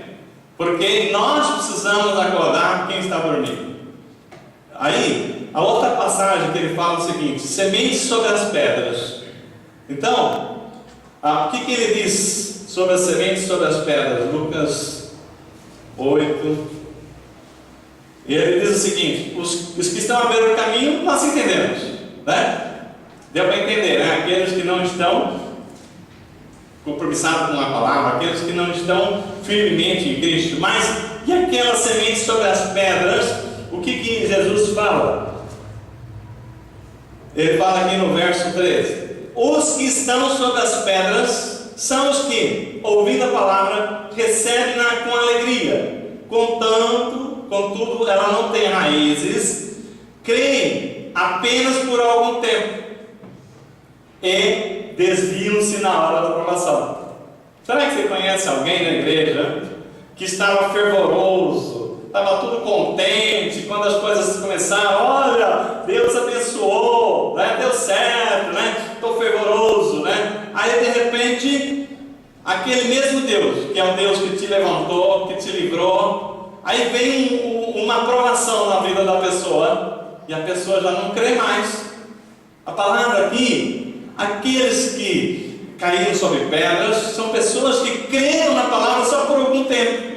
porque nós precisamos acordar quem está dormindo. Aí, a outra passagem que ele fala é o seguinte: sementes sobre as pedras. Então, o que ele diz sobre as sementes sobre as pedras? Lucas 8. E ele diz o seguinte: os que estão à beira do caminho, nós entendemos, né? Deu para entender, né? Aqueles que não estão compromissados com a palavra, aqueles que não estão firmemente em Cristo. Mas e aquelas sementes sobre as pedras? O que Jesus fala? Ele fala aqui no verso 13: os que estão sobre as pedras são os que, ouvindo a palavra, recebem-na com alegria, contudo ela não tem raízes, creem apenas por algum tempo e desviam-se na hora da provação. Será que você conhece alguém na igreja que estava fervoroso, estava tudo contente quando as coisas começaram? Olha, Deus abençoou, né? Deu certo, né? Estou fervoroso, né? Aí de repente, aquele mesmo Deus, que é o Deus que te levantou, que te livrou, aí vem uma provação na vida da pessoa e a pessoa já não crê mais. A palavra aqui, aqueles que caíram sobre pedras, são pessoas que creram na palavra só por algum tempo,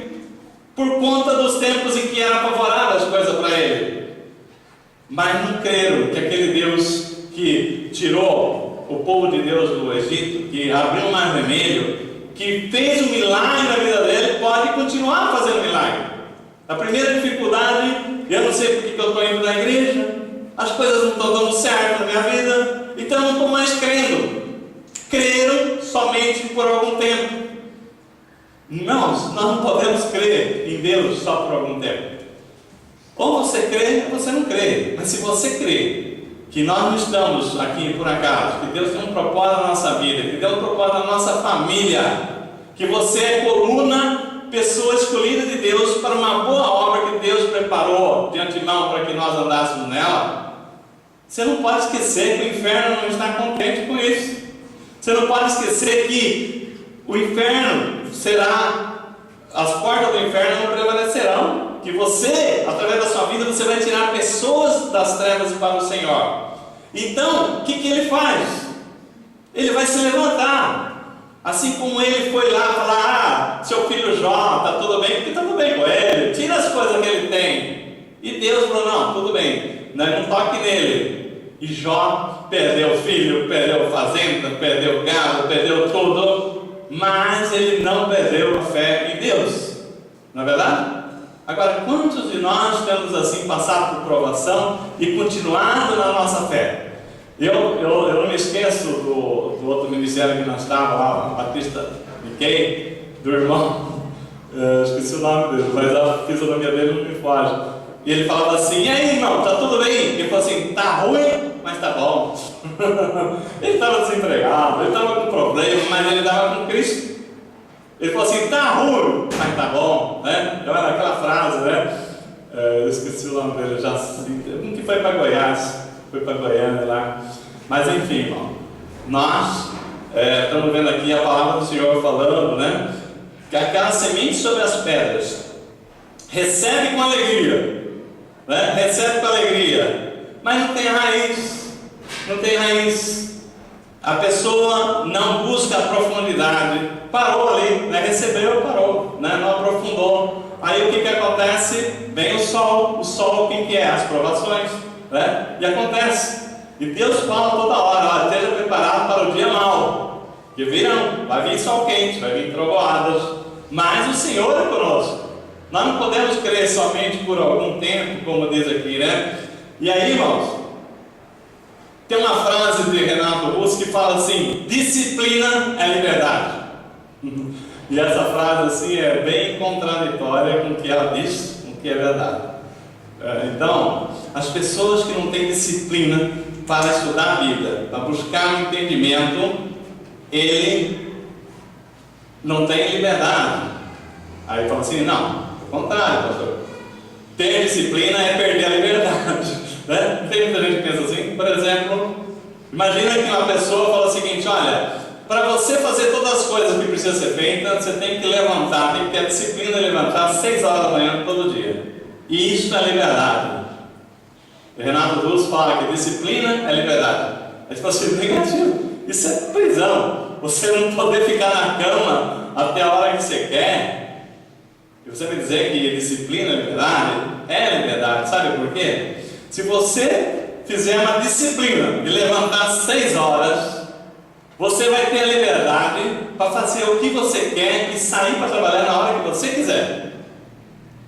por conta dos tempos em que era favorável as coisas para ele, mas não creram que aquele Deus que tirou o povo de Deus do Egito, que abriu o mar vermelho, que fez um milagre na vida dele, pode continuar fazendo milagre. A primeira dificuldade: eu não sei porque que eu estou indo na igreja, as coisas não estão dando certo na minha vida, então eu não estou mais crendo. Creram somente por algum tempo. Irmãos, nós não podemos crer em Deus só por algum tempo. Ou você crê ou você não crê. Mas se você crê que nós não estamos aqui por acaso, que Deus tem um propósito na nossa vida, que Deus tem um propósito na nossa família, que você é coluna, pessoa escolhida de Deus para uma boa obra que Deus preparou de antemão para que nós andássemos nela, você não pode esquecer que o inferno não está contente com isso. Você não pode esquecer que o inferno será, as portas do inferno não prevalecerão, que você, através da sua vida, você vai tirar pessoas das trevas para o Senhor. Então, o que ele faz? Ele vai se levantar, assim como ele foi lá falar: seu filho Jó, está tudo bem? Porque está tudo bem com ele, tira as coisas que ele tem. E Deus falou: não, tudo bem, não toque nele. E Jó perdeu filho, perdeu fazenda, perdeu gado, perdeu tudo, mas ele não perdeu a fé em Deus, não é verdade? Agora, quantos de nós temos assim passado por provação e continuado na nossa fé? Eu não me esqueço do outro ministério que nós estávamos lá, Batista Miquei, do irmão, esqueci o nome dele, mas a fisionomia dele não me foge. E ele falava assim: e aí, irmão, tá tudo bem? Ele falou assim: tá ruim, mas tá bom. Ele estava desempregado, ele estava com problema, mas ele estava com Cristo. Ele falou assim: tá ruim, mas tá bom, né? Então era aquela frase, né? Eu esqueci o nome dele, já um que foi para Goiás, foi para Goiânia lá. Mas enfim, irmão, nós estamos vendo aqui a palavra do Senhor falando, né? Que aquela semente sobre as pedras recebe com alegria, né? Recebe com alegria, mas não tem raiz, não tem raiz. A pessoa não busca a profundidade, parou ali, né? Recebeu, parou, né? Não aprofundou. Aí o que acontece? Vem o sol, quem que é? As provações, né? E acontece. E Deus fala toda hora: ó, esteja preparado para o dia mau, que virão, vai vir sol quente, vai vir trovoadas, mas o Senhor é conosco. Nós não podemos crer somente por algum tempo, como diz aqui, né? E aí, irmãos, tem uma frase de Renato Russo que fala assim: disciplina é liberdade. E essa frase assim é bem contraditória com o que ela diz, com o que é verdade. Então, as pessoas que não têm disciplina para estudar a Bíblia, para buscar um entendimento, ele não tem liberdade. Aí fala assim: não, ao contrário, pastor, ter disciplina é perder a liberdade, né? Tem muita gente que pensa assim. Por exemplo, imagina que uma pessoa fala o seguinte: olha, para você fazer todas as coisas que precisam ser feitas, você tem que levantar, tem que ter a disciplina de levantar às 6 horas da manhã todo dia. E isso é liberdade. O Renato Russo fala que disciplina é liberdade. Aí tipo assim, negativo, isso é prisão. Você não poder ficar na cama até a hora que você quer. E você vai dizer que disciplina é liberdade? É liberdade. Sabe por quê? Se você fizer uma disciplina de levantar às 6 horas, você vai ter a liberdade para fazer o que você quer e sair para trabalhar na hora que você quiser.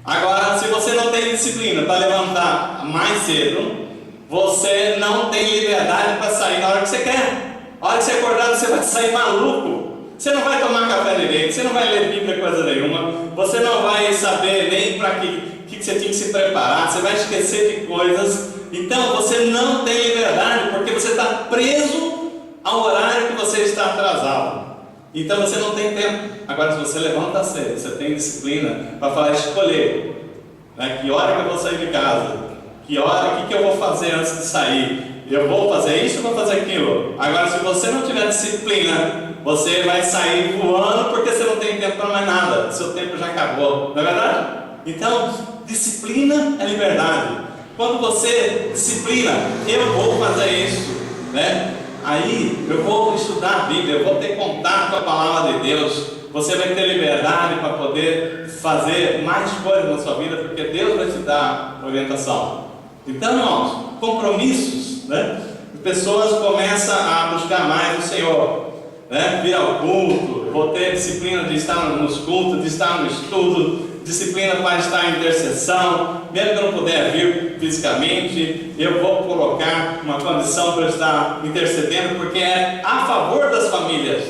Agora, se você não tem disciplina para levantar mais cedo, você não tem liberdade para sair na hora que você quer. A hora que você acordar, você vai sair maluco. Você não vai tomar café direito, você não vai ler Bíblia, coisa nenhuma, você não vai saber nem para que você tinha que se preparar, você vai esquecer de coisas. Então, você não tem liberdade, porque você está preso ao horário que você está atrasado. Então você não tem tempo. Agora, se você levanta cedo, você tem disciplina para escolher, né, que hora que eu vou sair de casa, que hora, o que eu vou fazer antes de sair. Eu vou fazer isso ou vou fazer aquilo? Agora, se você não tiver disciplina, você vai sair voando porque você não tem tempo para mais nada. Seu tempo já acabou, não é verdade? Então, disciplina é liberdade. Quando você disciplina, eu vou fazer isso, né? Aí eu vou estudar a Bíblia, eu vou ter contato com a palavra de Deus. Você vai ter liberdade para poder fazer mais coisas na sua vida, porque Deus vai te dar orientação. Então, irmãos, compromissos, né? As pessoas começam a buscar mais o Senhor, né? Vir ao culto, vou ter disciplina de estar nos cultos, de estar no estudo, disciplina para estar em intercessão. Mesmo que eu não puder vir fisicamente, eu vou colocar uma condição para estar intercedendo, porque é a favor das famílias.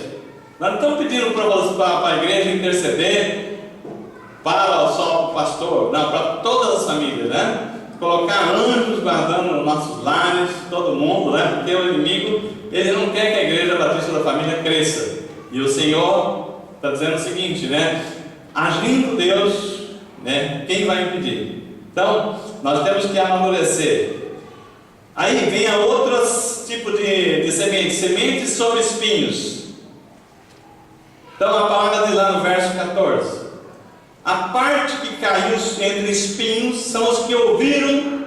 Nós não estamos pedindo para a igreja interceder para só o pastor, não, para todas as famílias, né? Colocar anjos guardando os nossos lares, todo mundo, né? Porque o inimigo, ele não quer que a igreja batista da família cresça. E o Senhor está dizendo o seguinte, né? Agindo Deus, né? Quem vai impedir? Então, nós temos que amadurecer. Aí vem a outros tipos de sementes, sementes sobre espinhos. Então, a palavra diz lá no verso 14: a parte que caiu entre espinhos são os que ouviram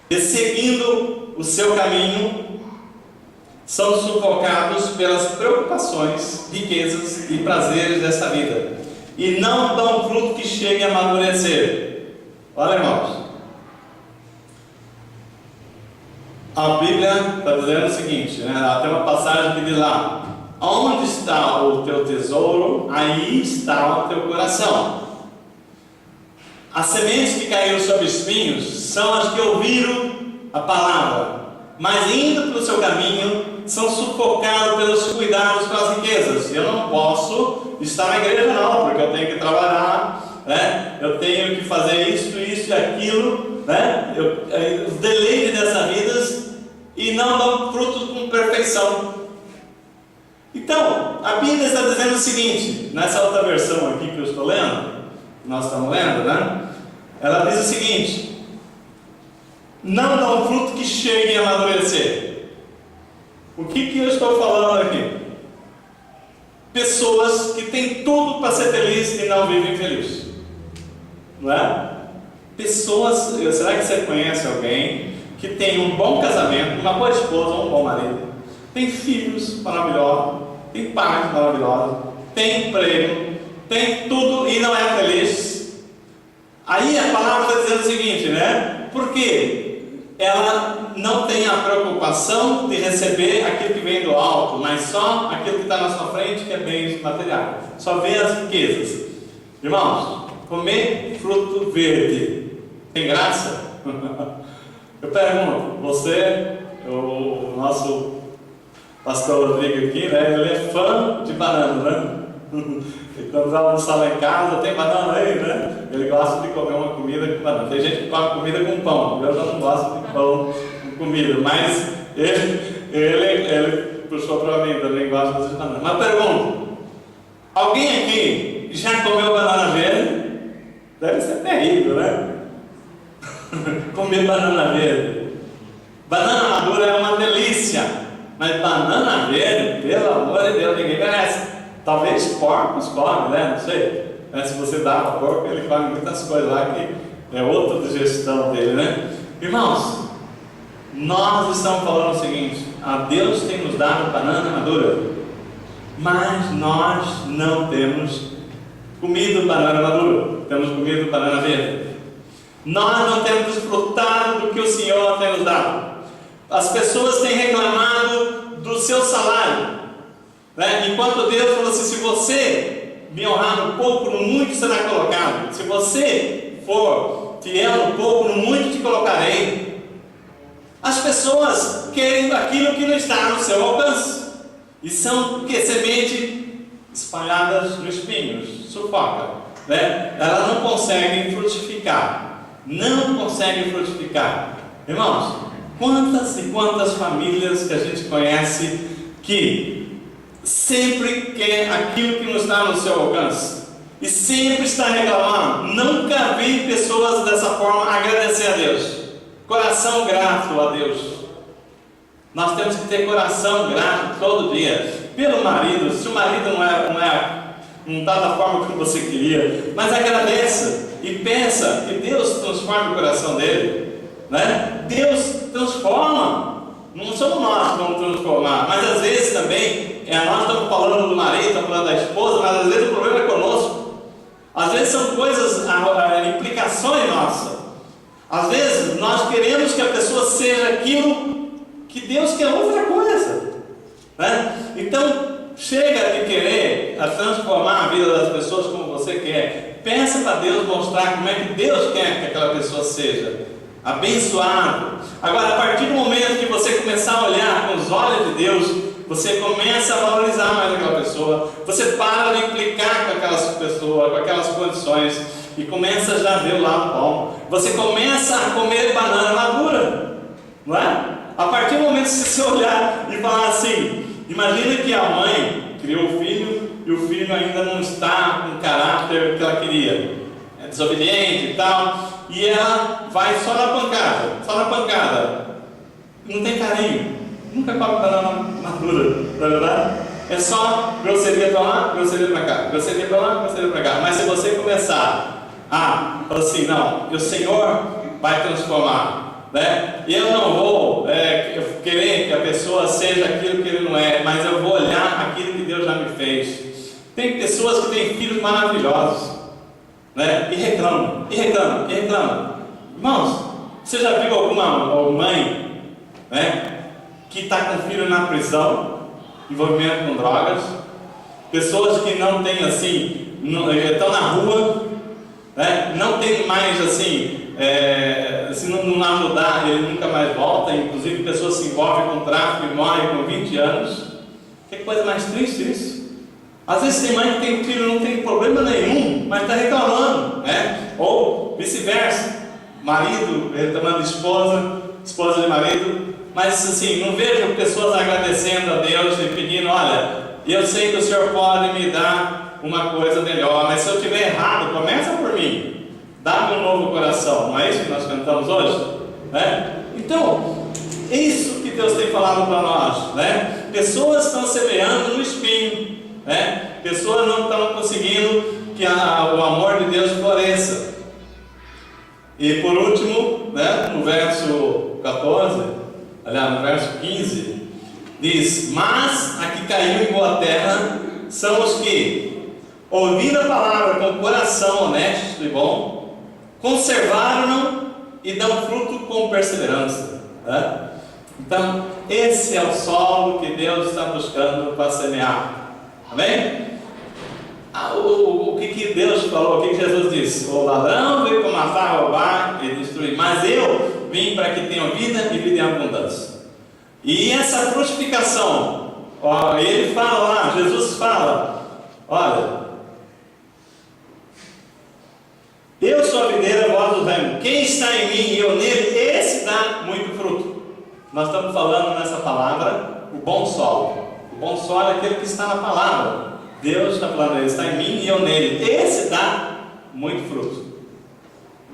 e, seguindo o seu caminho, são sufocados pelas preocupações, riquezas e prazeres desta vida, e não dão fruto que chegue a amadurecer. Olha, irmãos, a Bíblia está dizendo o seguinte, né? Tem uma passagem que diz lá: onde está o teu tesouro, aí está o teu coração. As sementes que caíram sobre espinhos são as que ouviram a palavra, mas indo pelo seu caminho, são sufocados pelos cuidados com as riquezas. Eu não posso estar na igreja não, porque eu tenho que trabalhar, né? Eu tenho que fazer isso e aquilo, né? Os deleites dessa vida, e não dão frutos com perfeição. Então, a Bíblia está dizendo o seguinte, nessa outra versão aqui que eu estou lendo, nós estamos lendo, né? Ela diz o seguinte: não dão fruto que chegue a amadurecer. O que eu estou falando aqui? Pessoas que têm tudo para ser felizes e não vivem felizes, não é? Pessoas, será que você conhece alguém que tem um bom casamento, uma boa esposa, um bom marido, tem filhos maravilhosos, tem pais maravilhosos, tem emprego, tem tudo e não é feliz? Aí a palavra está dizendo o seguinte, né? Porque ela não tem a na preocupação de receber aquilo que vem do alto, mas só aquilo que está na sua frente, que é bens materiais. Só vê as riquezas. Irmãos, comer fruto verde tem graça? Eu pergunto, o nosso pastor Rodrigo aqui, né, ele é fã de banana, né? E quando vai almoçar lá em casa, tem banana aí, né? Ele gosta de comer uma comida com banana. Tem gente que come comida com pão. Eu já não gosto de pão com comida, mas ele puxou para mim, também gosta de banana. Mas pergunto, alguém aqui já comeu banana verde? Deve ser terrível, né? Comer banana verde. Banana madura é uma delícia, mas banana verde, pelo amor de Deus, ninguém merece. Talvez porcos comem, né? Não sei. Se você dá para porco, ele come muitas coisas lá que é outra digestão dele, né? Irmãos, nós estamos falando o seguinte: a Deus tem nos dado banana madura, mas nós não temos comido banana madura, temos comido banana verde. Nós não temos desfrutado do que o Senhor tem nos dado. As pessoas têm reclamado do seu salário, né? Enquanto Deus falou assim: se você me honrar no pouco, no muito será colocado. Se você for fiel no pouco, no muito te colocarei. As pessoas querem aquilo que não está no seu alcance, e são que semente espalhadas no espinhos, sufoca, né? Elas não conseguem frutificar, não conseguem frutificar. Irmãos, quantas e quantas famílias que a gente conhece que sempre quer aquilo que não está no seu alcance e sempre está reclamando. Nunca vi pessoas dessa forma agradecer a Deus, coração grato a Deus. Nós temos que ter coração grato todo dia pelo marido. Se o marido não está da forma que você queria, mas agradeça e pensa que Deus transforma o coração dele, né? Deus transforma. Não somos nós que vamos transformar, mas às vezes também, nós estamos falando do marido, estamos falando da esposa, mas às vezes o problema é conosco. Às vezes são coisas, implicações nossas. Às vezes nós queremos que a pessoa seja aquilo que Deus quer outra coisa, né? Então, chega de querer transformar a vida das pessoas como você quer. Pensa para Deus mostrar como é que Deus quer que aquela pessoa seja abençoado. Agora, a partir do momento que você começar a olhar com os olhos de Deus, você começa a valorizar mais aquela pessoa, você para de implicar com aquelas pessoas, com aquelas condições, e começa já a ver o lado bom. Você começa a comer banana madura, não é? A partir do momento que você olhar e falar assim, imagina que a mãe criou o filho e o filho ainda não está com o caráter que ela queria, é desobediente e tal, e ela vai só na pancada, não tem carinho, nunca come banana madura, não é verdade? É só grosseria para lá, grosseria para cá, grosseria para lá, grosseria para cá. Mas se você começar a falar assim, não, o Senhor vai transformar, né? E eu não vou querer que a pessoa seja aquilo que ele não é, mas eu vou olhar aquilo que Deus já me fez. Tem pessoas que têm filhos maravilhosos, né? E reclamam. Irmãos, você já viu alguma mãe, né, que está com o filho na prisão, envolvimento com drogas, pessoas que não têm assim, estão na rua, né, não tem mais assim, se não ajudar, ele nunca mais volta, inclusive pessoas se envolvem com tráfico e morrem com 20 anos. Que coisa mais triste isso. Às vezes tem mãe que tem filho, não tem problema nenhum, mas está reclamando, né? Ou vice-versa, marido reclamando de esposa de marido, mas assim, não vejo pessoas agradecendo a Deus e pedindo, olha, eu sei que o Senhor pode me dar uma coisa melhor, mas se eu estiver errado, começa por mim, dá-me um novo coração. Não é isso que nós cantamos hoje? Né? Então, isso que Deus tem falado para nós, né? Pessoas estão semeando no espinho, né? Pessoas não estão conseguindo que o amor de Deus floresça. E por último, né, no verso 14, aliás, no verso 15, diz: mas a que caiu em boa terra são os que ouviram a palavra com coração honesto e bom, conservaram-no e dão fruto com perseverança, né? Então, esse é o solo que Deus está buscando para semear. Amém? O que Deus falou, o que Jesus disse? O ladrão veio para matar, roubar e destruir, mas eu vim para que tenham vida e vida em abundância. E essa frutificação, ele fala lá, Jesus fala, olha, eu sou a videira, vós os ramos. Quem está em mim e eu nele, esse dá muito fruto. Nós estamos falando nessa palavra, o bom solo. O bom solo é aquele que está na palavra. Deus está falando, ele está em mim e eu nele. Esse dá muito fruto.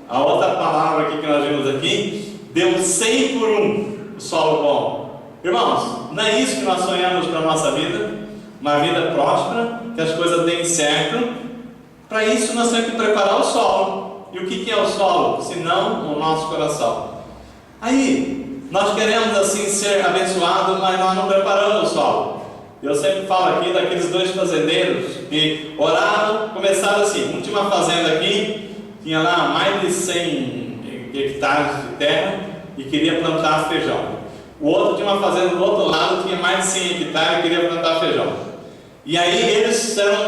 A outra palavra aqui que nós vimos aqui, deu 100 por 1, o solo bom. Irmãos, não é isso que nós sonhamos para a nossa vida? Uma vida próspera, que as coisas deem certo. Para isso nós temos que preparar o solo. E o que é o solo? Senão o nosso coração. Aí, nós queremos assim ser abençoados, mas nós não preparamos o solo. Eu sempre falo aqui daqueles 2 fazendeiros que oraram, começaram assim, um tinha uma fazenda aqui, tinha lá mais de 100 hectares de terra e queria plantar feijão. O outro tinha uma fazenda do outro lado, tinha mais de 100 hectares e queria plantar feijão. E aí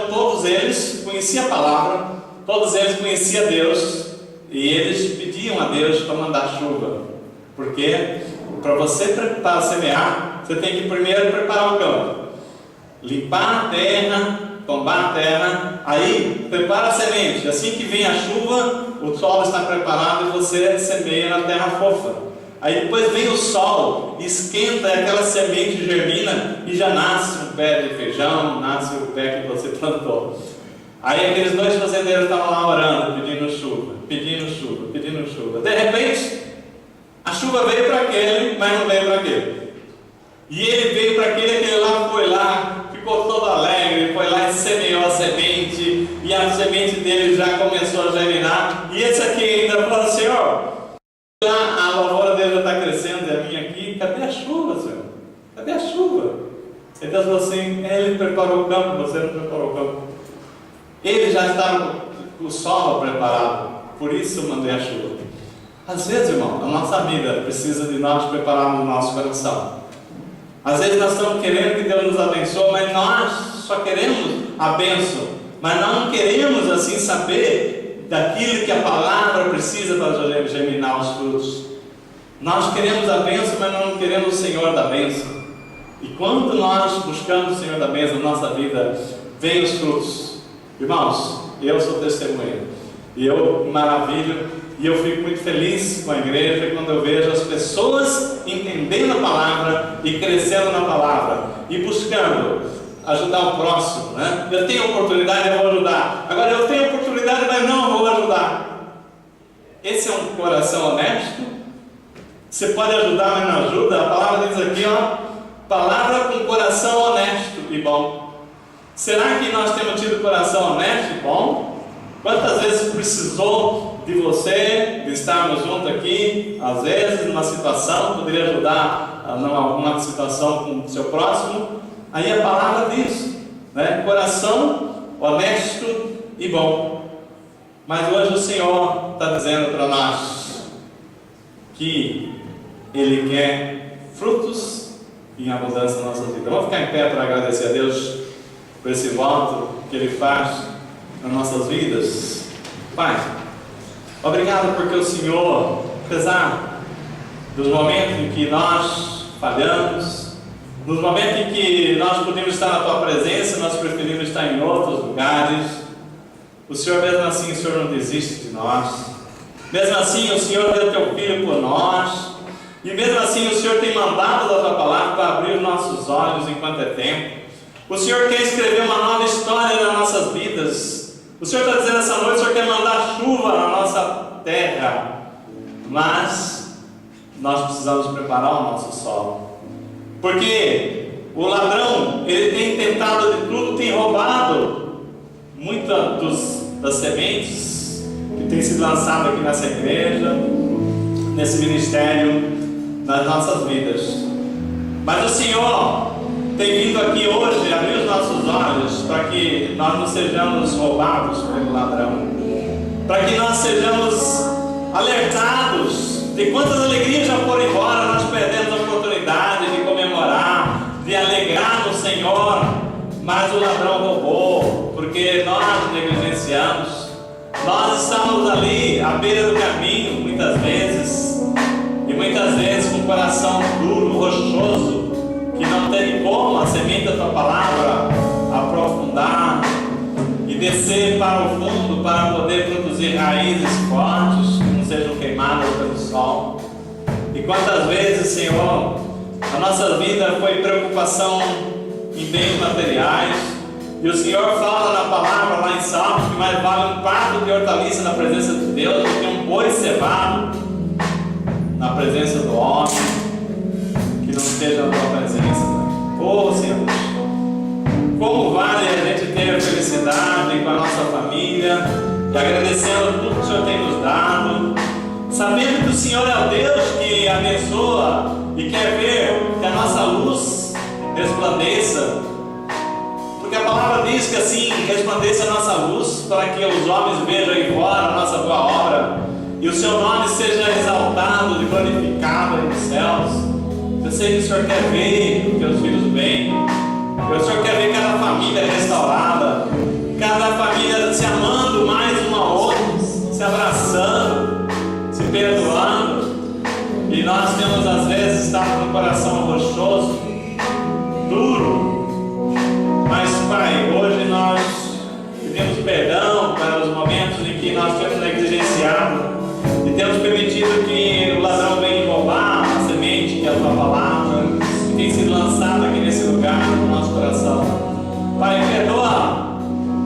todos eles conheciam a palavra, todos eles conheciam Deus, e eles pediam a Deus para mandar chuva, porque para você para semear, você tem que primeiro preparar o campo, limpar a terra, tombar a terra, aí prepara a semente, assim que vem a chuva, o solo está preparado e você semeia na terra fofa. Aí depois vem o sol, esquenta, aquela semente germina e já nasce um pé de feijão, nasce o pé que você plantou. Aí aqueles 2 fazendeiros estavam lá orando, pedindo chuva, pedindo chuva, pedindo chuva. De repente, a chuva veio para aquele, mas não veio para aquele. E ele veio para aquele lá foi lá, ficou todo alegre, foi lá e semeou a semente, e a semente dele já começou a germinar. E esse aqui ainda falou, Senhor, a lavoura dele já está crescendo, e a minha aqui, cadê a chuva, Senhor? Cadê a chuva? Então falou assim, ele preparou o campo, você não preparou o campo. Ele já estava com o solo preparado, por isso eu mandei a chuva. Às vezes, irmão, a nossa vida precisa de nós prepararmos o nosso coração. Às vezes nós estamos querendo que Deus nos abençoe, mas nós só queremos a bênção, mas não queremos assim saber daquilo que a palavra precisa para germinar os frutos. Nós queremos a bênção, mas não queremos o Senhor da bênção. E quando nós buscamos o Senhor da bênção na nossa vida, vem os frutos. Irmãos, eu sou testemunha, e eu me maravilho, e eu fico muito feliz com a igreja quando eu vejo as pessoas entendendo a palavra e crescendo na palavra e buscando ajudar o próximo, né? Eu tenho oportunidade, eu vou ajudar. Agora eu tenho oportunidade, mas não vou ajudar. Esse é um coração honesto. Você pode ajudar, mas não ajuda. A palavra diz aqui, palavra com coração honesto e bom. Será que nós temos tido coração honesto e bom? Quantas vezes precisou de você, de estarmos juntos aqui, às vezes numa situação, poderia ajudar numa situação com o seu próximo? Aí a palavra diz, né? Coração honesto e bom. Mas hoje o Senhor está dizendo para nós que Ele quer frutos em abundância na nossa vida. Vamos ficar em pé para agradecer a Deus por esse voto que Ele faz nas nossas vidas. Pai, obrigado porque o Senhor, apesar dos momentos em que nós falhamos, nos momentos em que nós podemos estar na Tua presença, nós preferimos estar em outros lugares, o Senhor mesmo assim, o Senhor não desiste de nós. Mesmo assim, o Senhor deu Teu Filho por nós. E mesmo assim, o Senhor tem mandado da Tua palavra para abrir os nossos olhos enquanto é tempo. O Senhor quer escrever uma nova história nas nossas vidas. O Senhor está dizendo essa noite, o Senhor quer mandar chuva na nossa terra. Mas nós precisamos preparar o nosso solo. Porque o ladrão, ele tem tentado de tudo, tem roubado muitas das sementes que tem sido lançado aqui nessa igreja, nesse ministério, nas nossas vidas. Mas o Senhor tem vindo aqui hoje abrir os nossos olhos para que nós não sejamos roubados pelo ladrão, para que nós sejamos alertados de quantas alegrias já foram embora, nós perdemos a oportunidade mas o ladrão roubou, porque nós negligenciamos. Nós estamos ali à beira do caminho, muitas vezes, e muitas vezes com o coração duro, rochoso, que não tem como a semente da tua palavra aprofundar e descer para o fundo para poder produzir raízes fortes que não sejam queimadas pelo sol. E quantas vezes, Senhor, a nossa vida foi preocupação em bens materiais, e o Senhor fala na palavra lá em Salmos que mais vale um prato de hortaliça na presença de Deus do que um boi cevado na presença do homem, que não esteja na tua presença. Oh Senhor, como vale a gente ter felicidade com a nossa família, e agradecendo tudo que o Senhor tem nos dado, sabendo que o Senhor é o Deus que abençoa e quer ver que a nossa luz resplandeça, porque a palavra diz que assim resplandeça a nossa luz, para que os homens vejam aí fora a nossa boa obra e o seu nome seja exaltado e glorificado aí nos céus. Eu sei que o Senhor quer ver os teus filhos bem, o Senhor quer ver cada família restaurada, cada família se amando mais uma a outra, se abraçando, se perdoando. E nós temos às vezes estado com o coração rochoso, duro, mas Pai, hoje nós pedimos perdão para os momentos em que nós temos negligenciado e temos permitido que o ladrão venha roubar a semente que é a tua palavra, que tem sido lançada aqui nesse lugar no nosso coração. Pai, perdoa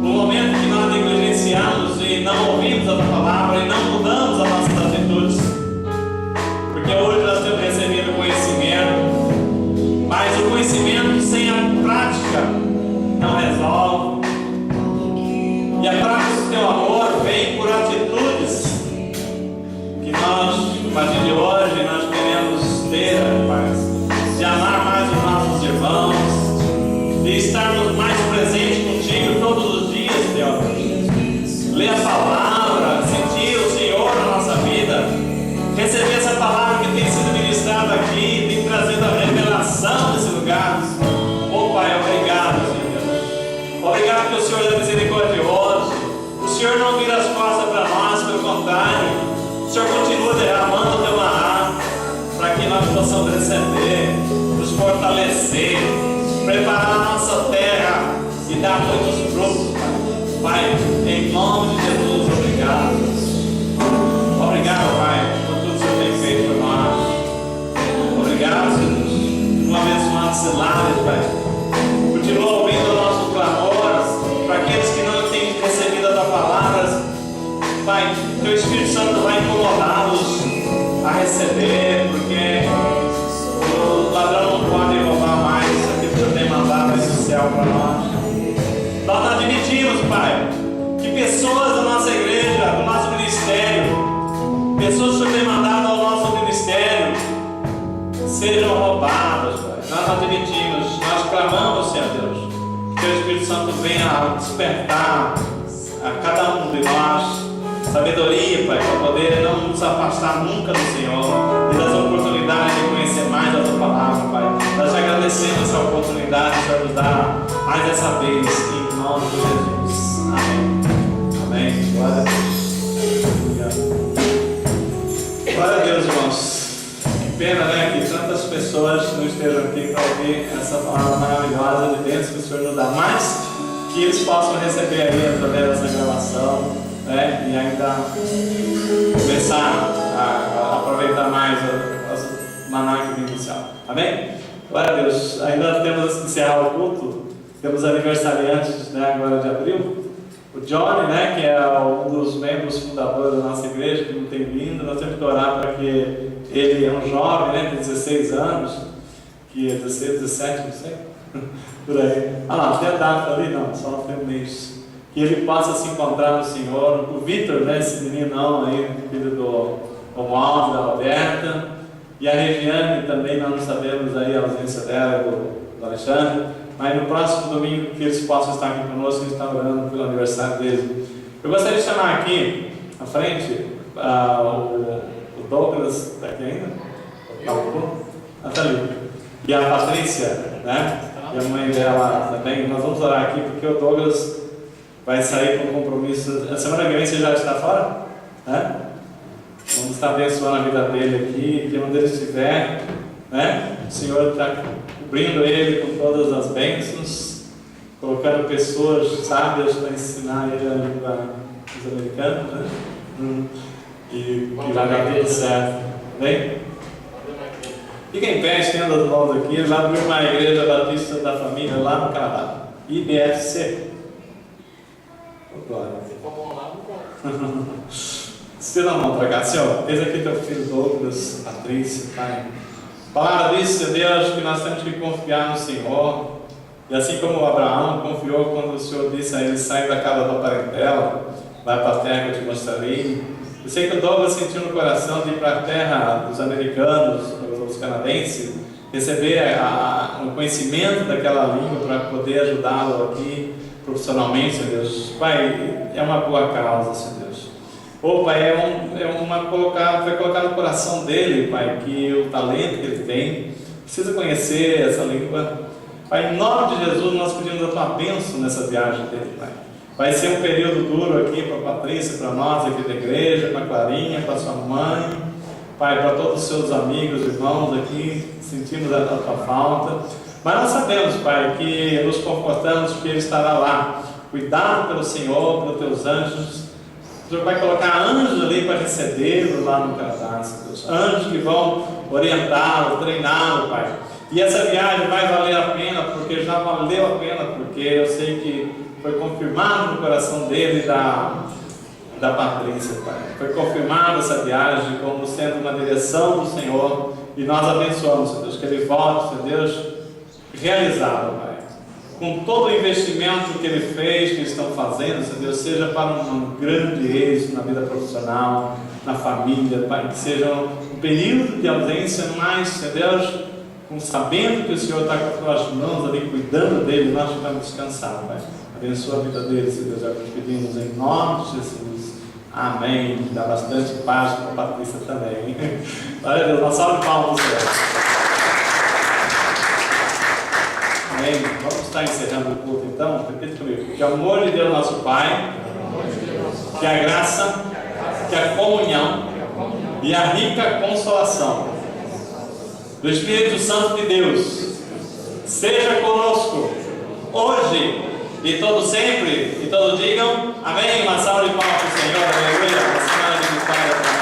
o momento que nós negligenciamos e não ouvimos a tua palavra e não mudamos as nossas atitudes, porque hoje nós temos recebido conhecimento, mas o conhecimento sem a prática não resolve, e a prática do teu amor vem por atitudes que nós, a partir de hoje, nós queremos ter, Pai, de amar mais os nossos irmãos, de estarmos mais presentes contigo todos os dias, Deus, ler a palavra, sentir o Senhor na nossa vida, receber essa palavra que tem sido ministrada aqui, tem trazido a revelação nesse lugar. Oh Pai, obrigado, Senhor. Obrigado que o Senhor é misericordioso. O Senhor não vira as costas para nós, pelo contrário, o Senhor continua derramando o teu maná para que nós possamos receber, nos fortalecer, preparar a nossa terra e dar muitos frutos, Pai. Em nome de Jesus, obrigado. Obrigado, Pai, por tudo que o Senhor tem feito por nós. Obrigado, Jesus, por abençoar esse lar, Pai. Continua ouvindo o nosso clamor para aqueles que não têm recebido a tua palavra. Pai, teu Espírito Santo vai incomodá-los a receber, porque o ladrão não pode roubar mais aquilo que o Senhor tem mandado nesse céu para nós. Nós admitimos, Pai, que pessoas da nossa igreja, do nosso ministério, pessoas que o Senhor tem mandado ao nosso ministério, sejam roubadas, Pai. Nós admitimos, nós clamamos, Senhor Deus, que o Espírito Santo venha despertar a cada um de nós sabedoria, Pai, para poder não nos afastar nunca do Senhor e das oportunidades de conhecer mais a tua palavra, Pai. Nós te agradecemos essa oportunidade que o Senhor nos dá mais essa vez, em nome de Jesus. Amém. Amém. Glória a Deus. Obrigado. Glória a Deus, irmãos. Que pena, né, que tantas pessoas não estejam aqui para ouvir essa palavra maravilhosa de Deus que o Senhor nos dá, mas que eles possam receber aí através dessa gravação, né, e ainda começar a aproveitar mais o maná que vem do céu. Amém? Glória a Deus. Ainda temos que encerrar o culto. Temos aniversariantes, né, agora de abril. O Johnny, né, que é um dos membros fundadores da nossa igreja, que não tem vindo. Nós temos que orar para que ele é um jovem, né, de 16 anos, que é 16, 17, não sei, por aí. Ah lá, tem a data ali? Não, só não tem um mês. Que ele possa se encontrar no Senhor. O Vitor, né, esse meninão aí, filho do Romualdo, da Alberta, e a Regiane também, nós não sabemos aí a ausência dela, do Alexandre, mas no próximo domingo que eles possam estar aqui conosco, a gente está orando pelo aniversário deles. Eu gostaria de chamar aqui à frente o Douglas, está aqui ainda? Está ali. E a Patrícia, né? e a mãe dela também. Nós vamos orar aqui porque o Douglas vai sair com compromisso. A semana que vem você já está fora? Né? Vamos estar abençoando a vida dele aqui, que onde ele estiver, né? O Senhor está cobrindo ele com todas as bênçãos, colocando pessoas sábias para ensinar ele a língua dos americanos, né? E vai dar tudo certo. Bem? Fica em pé, estenda as mãos aqui. Ele vai abrir uma igreja batista da família lá no Canadá. IBFC. Glória. Estenda a mão para cá, Senhor. Eis aqui teu filho Douglas, Patrícia, Pai. A palavra diz, Deus, que nós temos que confiar no Senhor. E assim como Abraão confiou quando o Senhor disse a ele: sai da casa da parentela, vai para a terra que eu te mostrarei. Eu sei que o Douglas sentiu no coração de ir para a terra dos americanos, dos canadenses, receber o conhecimento daquela língua para poder ajudá-lo aqui profissionalmente, Senhor Deus. Pai, é uma boa causa, Senhor Deus. Pai, foi colocar no coração dele, Pai, que o talento que ele tem, precisa conhecer essa língua. Pai, em nome de Jesus, nós pedimos a tua bênção nessa viagem dele, Pai. Vai ser um período duro aqui para a Patrícia, para nós aqui da igreja, para a Clarinha, para a sua mãe, Pai, para todos os seus amigos, irmãos aqui, sentimos a tua falta. Mas nós sabemos, Pai, que nos confortamos que Ele estará lá, cuidado pelo Senhor, pelos teus anjos. O Senhor vai colocar anjos ali para recebê-lo lá no Canadá, Deus. Anjos que vão orientá-lo, treiná-lo, Pai. E essa viagem vai valer a pena, porque já valeu a pena, porque eu sei que foi confirmado no coração dele da Patrícia, Pai. Foi confirmada essa viagem como sendo uma direção do Senhor, e nós abençoamos, Senhor Deus, que ele volte, Senhor Deus, realizado, Pai. Com todo o investimento que ele fez, que eles estão fazendo, Senhor Deus, seja para um grande êxito na vida profissional, na família, Pai, que seja um período de ausência, mas, Senhor Deus, sabendo que o Senhor está com as tuas mãos ali, cuidando dele, nós ficamos descansados, Pai. Abençoa a vida dele, Senhor Deus, é o que pedimos em nome de Jesus. Amém. Dá bastante paz para a Patrícia também. Glória a Deus, uma salva de palmas do céu. Amém. Vamos estar encerrando o culto então. Repita comigo. Que o amor de Deus, nosso Pai, que a graça, que a comunhão e a rica consolação do Espírito Santo de Deus seja conosco hoje e todo sempre, e todos digam amém. Uma salva de palmas para o Senhor, aleluia. Uma semana de vitória.